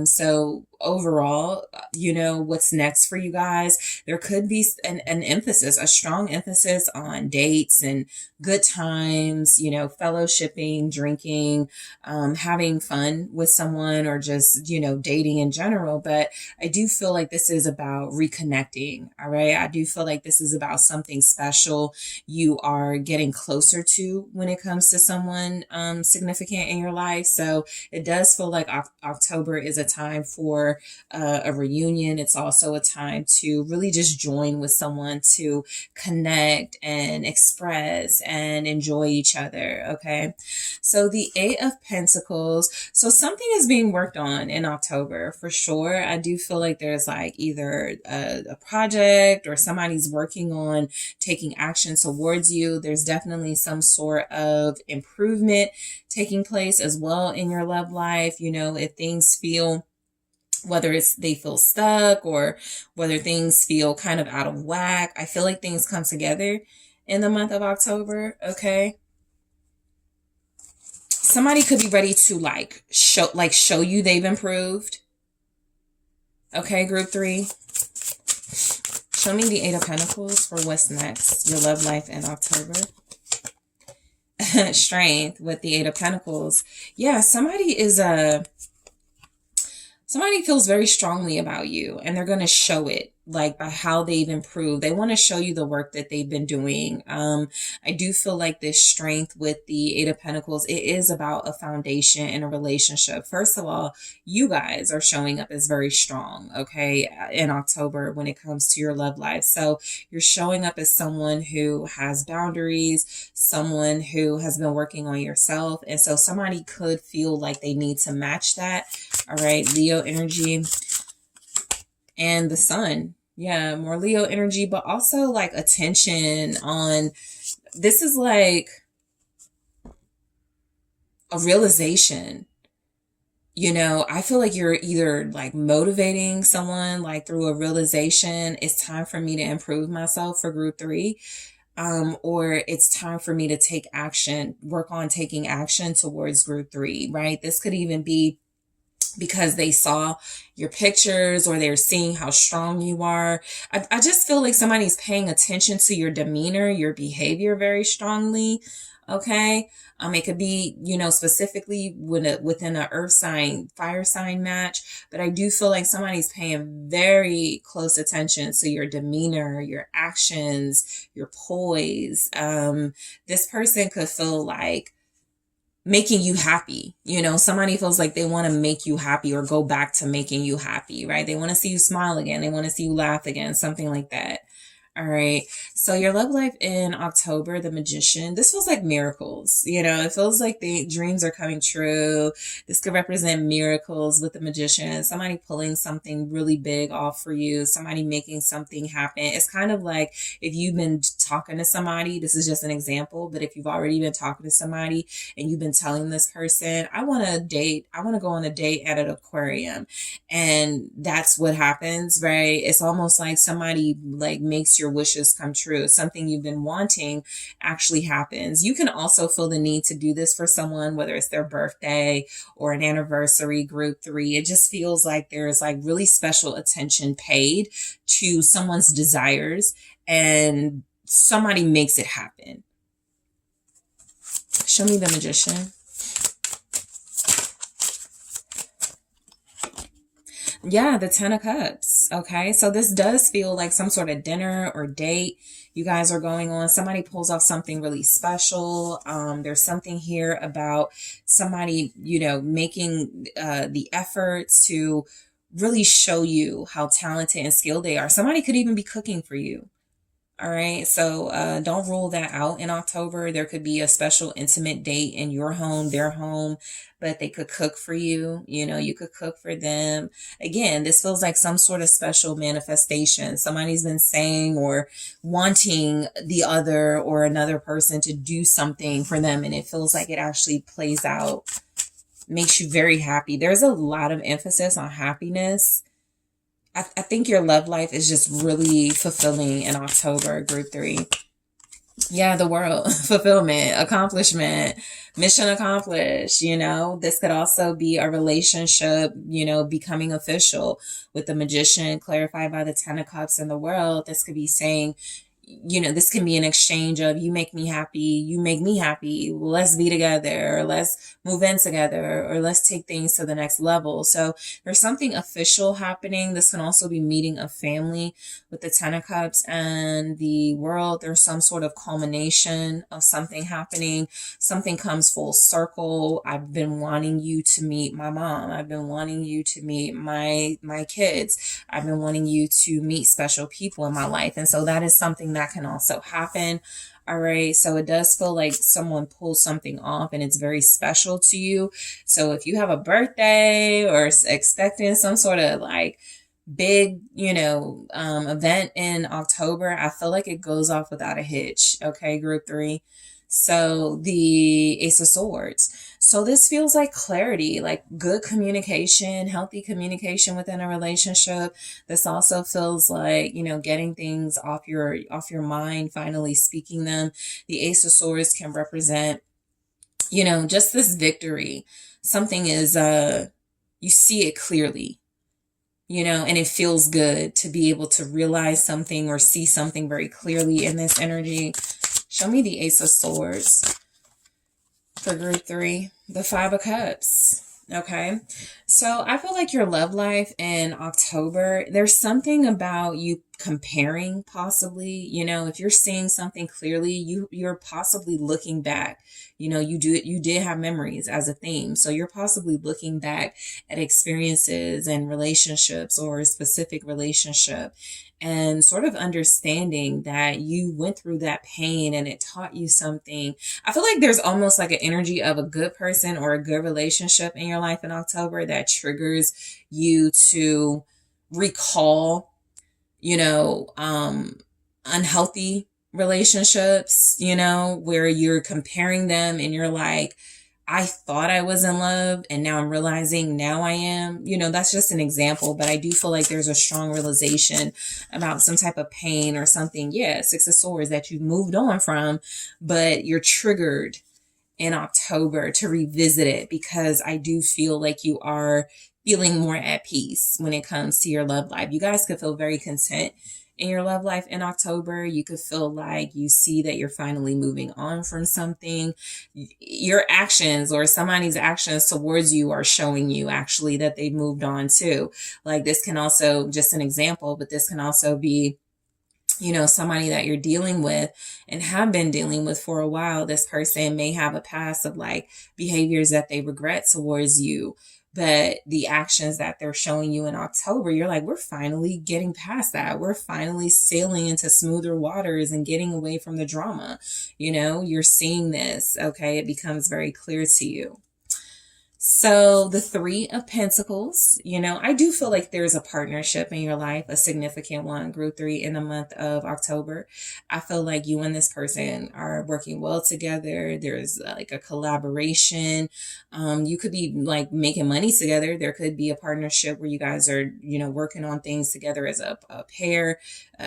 So overall, you know, what's next for you guys? There could be an emphasis, a strong emphasis on dates and good times, you know, fellowshipping, drinking, having fun with someone, or just, you know, dating in general. But I do feel like this is about reconnecting. All right. I do feel like this is about something special you are getting closer to when it comes to someone significant in your life. So it does feel like October is a time for a reunion. It's also a time to really just join with someone to connect and express and enjoy each other. Okay. So the 8 of Pentacles. So something is being worked on in October for sure. I do feel like there's like either a project or somebody's working on taking action towards you. There's definitely some sort of improvement taking place as well in your love life. You know, if things feel, whether it's they feel stuck or whether things feel kind of out of whack, I feel like things come together in the month of October. Okay. Somebody could be ready to show you they've improved. Okay, Group 3. Show Show me the Eight of Pentacles for what's next. Your love life in October. Strength with the Eight of Pentacles. Yeah, somebody feels very strongly about you, and they're going to show it, like by how they've improved. They want to show you the work that they've been doing. I do feel like this strength with the Eight of Pentacles, it is about a foundation in a relationship. First of all, you guys are showing up as very strong, okay, in October when it comes to your love life. So you're showing up as someone who has boundaries, someone who has been working on yourself. And so somebody could feel like they need to match that. All right, Leo energy and the sun. Yeah, more Leo energy, but also like attention on, this is like a realization. You know, I feel like you're either like motivating someone like through a realization, it's time for me to improve myself for group 3. Or it's time for me to take action, work on taking action towards group 3, right? This could even be because they saw your pictures or they're seeing how strong you are. I just feel like somebody's paying attention to your demeanor, your behavior very strongly. Okay. It could be, you know, specifically within an earth sign, fire sign match, but I do feel like somebody's paying very close attention to your demeanor, your actions, your poise. This person could feel like making you happy. You know, somebody feels like they want to make you happy or go back to making you happy, right? They want to see you smile again. They want to see you laugh again, something like that. All right. So your love life in October, the Magician, this feels like miracles. You know, it feels like the dreams are coming true. This could represent miracles with the Magician, somebody pulling something really big off for you, somebody making something happen. It's kind of like if you've been talking to somebody, this is just an example, but if you've already been talking to somebody and you've been telling this person, I want to go on a date at an aquarium. And that's what happens, right? It's almost like somebody like makes your wishes come true. Something you've been wanting actually happens. You can also feel the need to do this for someone, whether it's their birthday or an anniversary, group 3. It just feels like there's like really special attention paid to someone's desires and somebody makes it happen. Show me the Magician. Yeah, the 10 of Cups. Okay, so this does feel like some sort of dinner or date you guys are going on. Somebody pulls off something really special. There's something here about somebody, you know, making the effort to really show you how talented and skilled they are. Somebody could even be cooking for you. All right. So don't rule that out in October. There could be a special intimate date in your home, their home, but they could cook for you. You know, you could cook for them. Again, this feels like some sort of special manifestation. Somebody's been saying or wanting the other or another person to do something for them. And it feels like it actually plays out, makes you very happy. There's a lot of emphasis on happiness. I think your love life is just really fulfilling in October, group 3. Yeah, the world, fulfillment, accomplishment, mission accomplished. You know, this could also be a relationship, you know, becoming official with the Magician, clarified by the 10 of Cups in the world. This could be saying, you know, this can be an exchange of you make me happy, you make me happy. Let's be together, or let's move in together, or let's take things to the next level. So there's something official happening. This can also be meeting a family with the 10 of Cups and the world. There's some sort of culmination of something happening. Something comes full circle. I've been wanting you to meet my mom. I've been wanting you to meet my kids. I've been wanting you to meet special people in my life. And so that is something that can also happen. All right. So it does feel like someone pulls something off and it's very special to you. So if you have a birthday or expecting some sort of like big, you know, event in October, I feel like it goes off without a hitch. Okay. Group 3. So the Ace of Swords. So this feels like clarity, like good communication, healthy communication within a relationship. This also feels like, you know, getting things off your mind, finally speaking them. The Ace of Swords can represent, you know, just this victory. Something is, you see it clearly. and it feels good to be able to realize something or see something very clearly in this energy. Show me the Ace of Swords for group 3, the 5 of Cups. Okay, so I feel like your love life in October, there's something about you comparing, possibly, if you're seeing something clearly, you're possibly looking back. You did have memories as a theme, so you're possibly looking back at experiences and relationships, or a specific relationship, and sort of understanding that you went through that pain and it taught you something. I feel like there's almost like an energy of a good person or a good relationship in your life in October that triggers you to recall, unhealthy relationships, where you're comparing them and you're like, I thought I was in love and now I'm realizing now I am. That's just an example, but I do feel like there's a strong realization about some type of pain or something. Yeah, 6 of Swords that you've moved on from, but you're triggered in October to revisit it, because I do feel like you are feeling more at peace when it comes to your love life. You guys could feel very content in your love life in October. You could feel like you see that you're finally moving on from something. Your actions or somebody's actions towards you are showing you actually that they've moved on too. Like, this can also, just an example, but this can also be, somebody that you're dealing with and have been dealing with for a while. This person may have a past of like behaviors that they regret towards you, but the actions that they're showing you in October, you're like, we're finally getting past that. We're finally sailing into smoother waters and getting away from the drama. You're seeing this. Okay. It becomes very clear to you. So the 3 of Pentacles, I do feel like there's a partnership in your life, a significant one, group 3, in the month of October. I feel like you and this person are working well together. There's like a collaboration. You could be like making money together. There could be a partnership where you guys are, working on things together as a pair.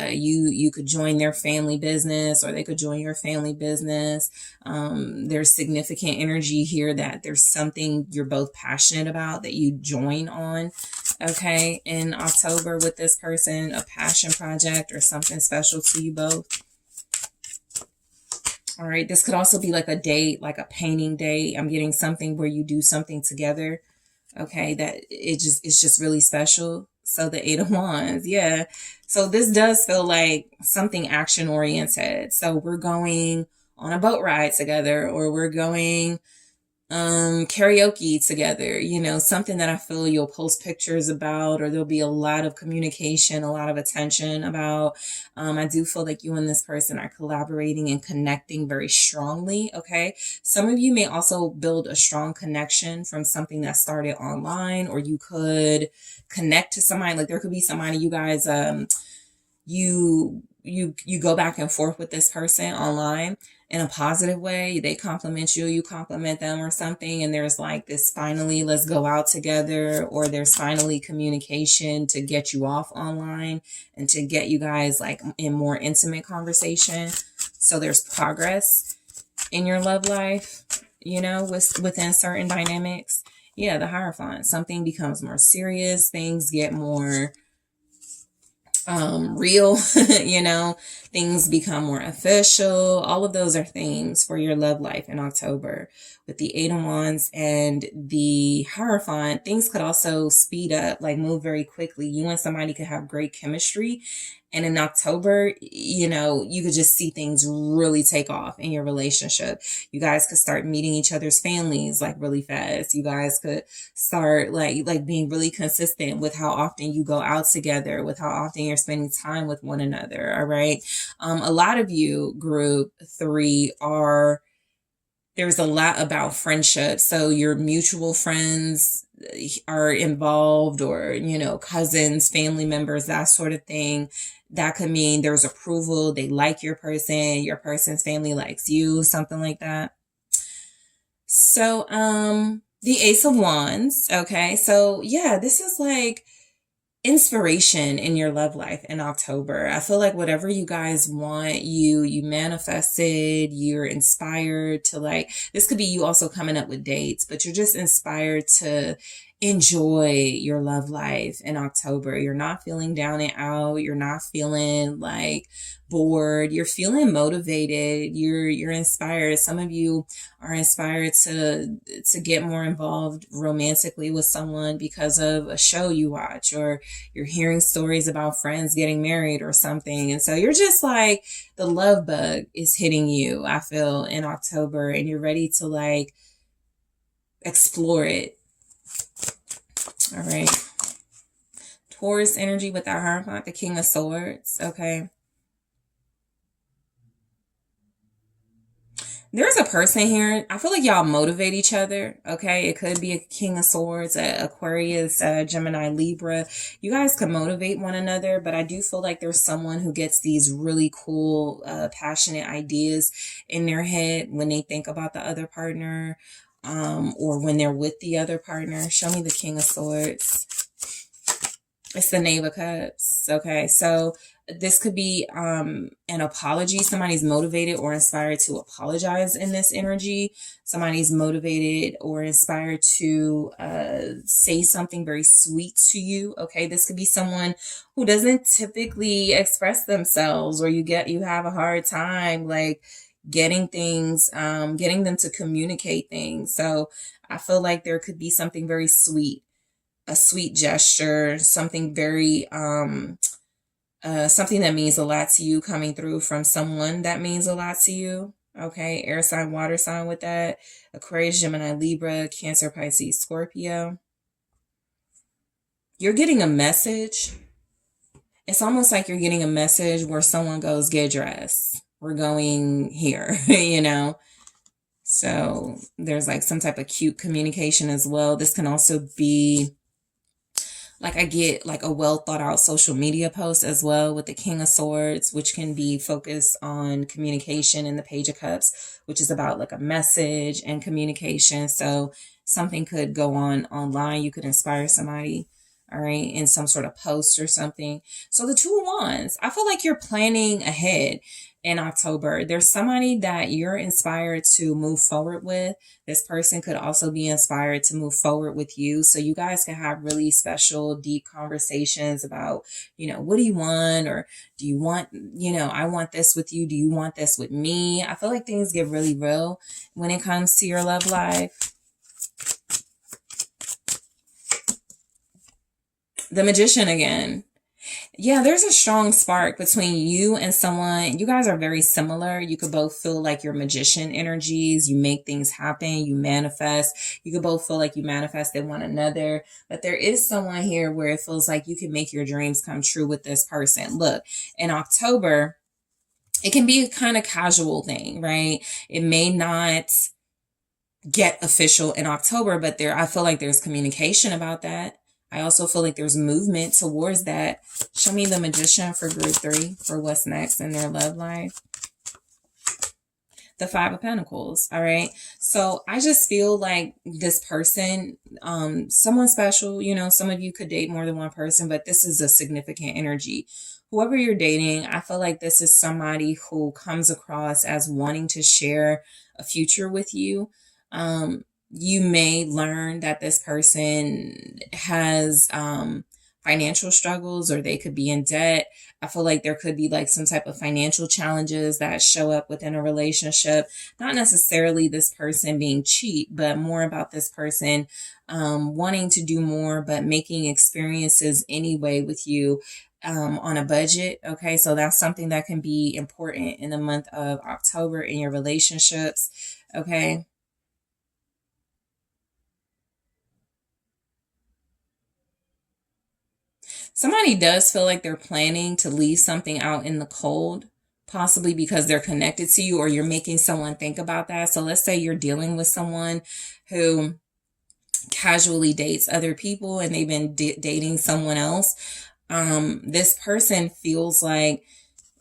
You could join their family business, or they could join your family business. There's significant energy here that there's something you're both passionate about that you join on, okay, in October with this person, a passion project or something special to you both. All right, this could also be like a date, like a painting date. I'm getting something where you do something together, okay, that it's just really special. So the 8 of Wands, yeah. So this does feel like something action oriented. So we're going on a boat ride together, or we're going karaoke together, something that I feel you'll post pictures about, or there'll be a lot of communication, a lot of attention about. I do feel like you and this person are collaborating and connecting very strongly. Okay. Some of you may also build a strong connection from something that started online, or you could connect to somebody. Like, there could be somebody you guys, you go back and forth with this person online in a positive way. They compliment you, you compliment them or something. And there's like this finally, let's go out together, or there's finally communication to get you off online and to get you guys like in more intimate conversation. So there's progress in your love life, within certain dynamics. Yeah, the Hierophant, something becomes more serious. Things get more real, things become more official. All of those are themes for your love life in October. With the 8 of Wands and the Hierophant, things could also speed up, like move very quickly. You and somebody could have great chemistry. And in October, you could just see things really take off in your relationship. You guys could start meeting each other's families like really fast. You guys could start like being really consistent with how often you go out together, with how often you're spending time with one another. All right. A lot of you, group 3, there's a lot about friendship. So your mutual friends are involved, or, cousins, family members, that sort of thing. That could mean there's approval. They like your person's family likes you, something like that. So, the Ace of Wands. Okay. So yeah, this is like inspiration in your love life in October. I feel like whatever you guys want, you manifested, you're inspired to, like, this could be you also coming up with dates, but you're just inspired to enjoy your love life in October. You're not feeling down and out. You're not feeling like bored. You're feeling motivated. You're inspired. Some of you are inspired to get more involved romantically with someone because of a show you watch, or you're hearing stories about friends getting married or something. And so you're just like, the love bug is hitting you, I feel, in October, and you're ready to like explore it. All right. Taurus energy with that Hierophant, the King of Swords. Okay. There's a person here. I feel like y'all motivate each other. Okay. It could be a King of Swords, Aquarius, Gemini, Libra. You guys can motivate one another, but I do feel like there's someone who gets these really cool, passionate ideas in their head when they think about the other partner, or when they're with the other partner. Show me the King of Swords. It's the Knave of Cups. Okay, so this could be an apology. Somebody's motivated or inspired to apologize in this energy. Somebody's motivated or inspired to say something very sweet to you. Okay, this could be someone who doesn't typically express themselves, or you have a hard time like getting things, getting them to communicate things. So I feel like there could be something very sweet, a sweet gesture, something very, something that means a lot to you coming through from someone that means a lot to you. Okay. Air sign, water sign with that. Aquarius, Gemini, Libra, Cancer, Pisces, Scorpio. You're getting a message. It's almost like you're getting a message where someone goes, get dressed. We're going here, you know? So there's like some type of cute communication as well. This can also be like, I get like a well thought out social media post as well with the King of Swords, which can be focused on communication, and the Page of Cups, which is about like a message and communication. So something could go on online. You could inspire somebody, all right, in some sort of post or something. So the Two of Wands, I feel like you're planning ahead in October. There's somebody that you're inspired to move forward with. This person could also be inspired to move forward with you. So you guys can have really special, deep conversations about, you know, what do you want? Or do you want, you know, I want this with you. Do you want this with me? I feel like things get really real when it comes to your love life. The Magician again. Yeah, there's a strong spark between you and someone. You guys are very similar. You could both feel like your magician energies. You make things happen. You manifest. You could both feel like you manifested one another. But there is someone here where it feels like you can make your dreams come true with this person. Look, in October, it can be a kind of casual thing, right? It may not get official in October, but I feel like there's communication about that. I also feel like there's movement towards that. Show me the Magician for group 3 for what's next in their love life. The Five of Pentacles. All right. So I just feel like this person, someone special, you know, some of you could date more than one person, but this is a significant energy. Whoever you're dating, I feel like this is somebody who comes across as wanting to share a future with you. You may learn that this person has financial struggles, or they could be in debt. I feel like there could be like some type of financial challenges that show up within a relationship. Not necessarily this person being cheap, but more about this person wanting to do more, but making experiences anyway with you on a budget. Okay, so that's something that can be important in the month of October in your relationships. Okay. Somebody does feel like they're planning to leave something out in the cold, possibly because they're connected to you, or you're making someone think about that. So let's say you're dealing with someone who casually dates other people and they've been dating someone else. This person feels like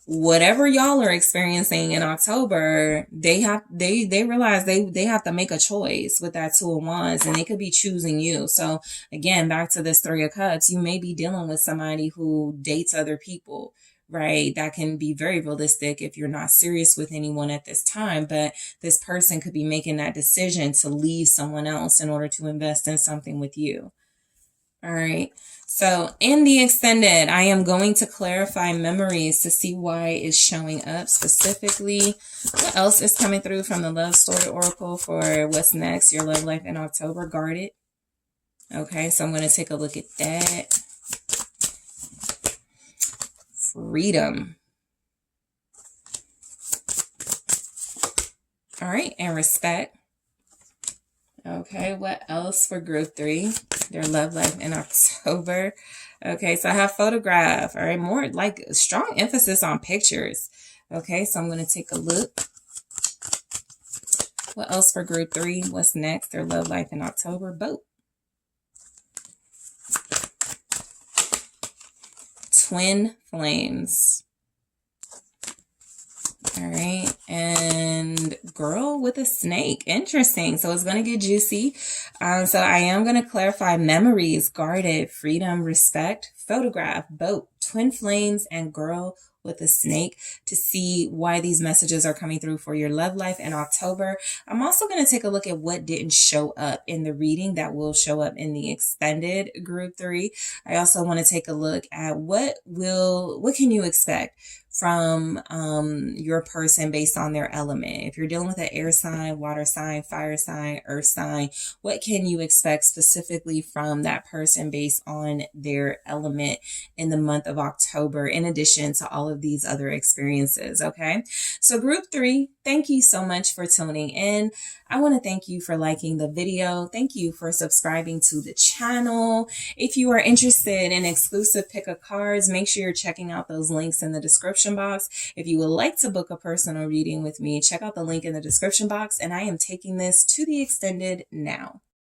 whatever y'all are experiencing in October, they realize they have to make a choice with that Two of Wands, and they could be choosing you. So again, back to this Three of Cups, you may be dealing with somebody who dates other people, right? That can be very realistic if you're not serious with anyone at this time, but this person could be making that decision to leave someone else in order to invest in something with you. All right. So in the extended, I am going to clarify memories to see why it's showing up specifically. What else is coming through from the Love Story Oracle for what's next, your love life in October? Guarded. Okay, so I'm going to take a look at that. Freedom. All right, and respect. Okay, what else for group 3? Their love life in October. Okay, so I have photograph. All right, more like strong emphasis on pictures. Okay, so I'm going to take a look. What else for group 3? What's next? Their love life in October. Boat. Twin flames. All right, and girl with a snake. Interesting. So it's going to get juicy. So I am going to clarify memories, guarded, freedom, respect, photograph, boat, twin flames, and girl with a snake to see why these messages are coming through for your love life in October. I'm also going to take a look at what didn't show up in the reading that will show up in the extended group 3. I also want to take a look at what can you expect from your person based on their element. If you're dealing with an air sign, water sign, fire sign, earth sign, what can you expect specifically from that person based on their element in the month of October, in addition to all of these other experiences? Okay, so group 3, thank you so much for tuning in. I want to thank you for liking the video. Thank you for subscribing to the channel. If you are interested in exclusive pick of cards, make sure you're checking out those links in the description box. If you would like to book a personal reading with me, check out the link in the description box. And I am taking this to the extended now.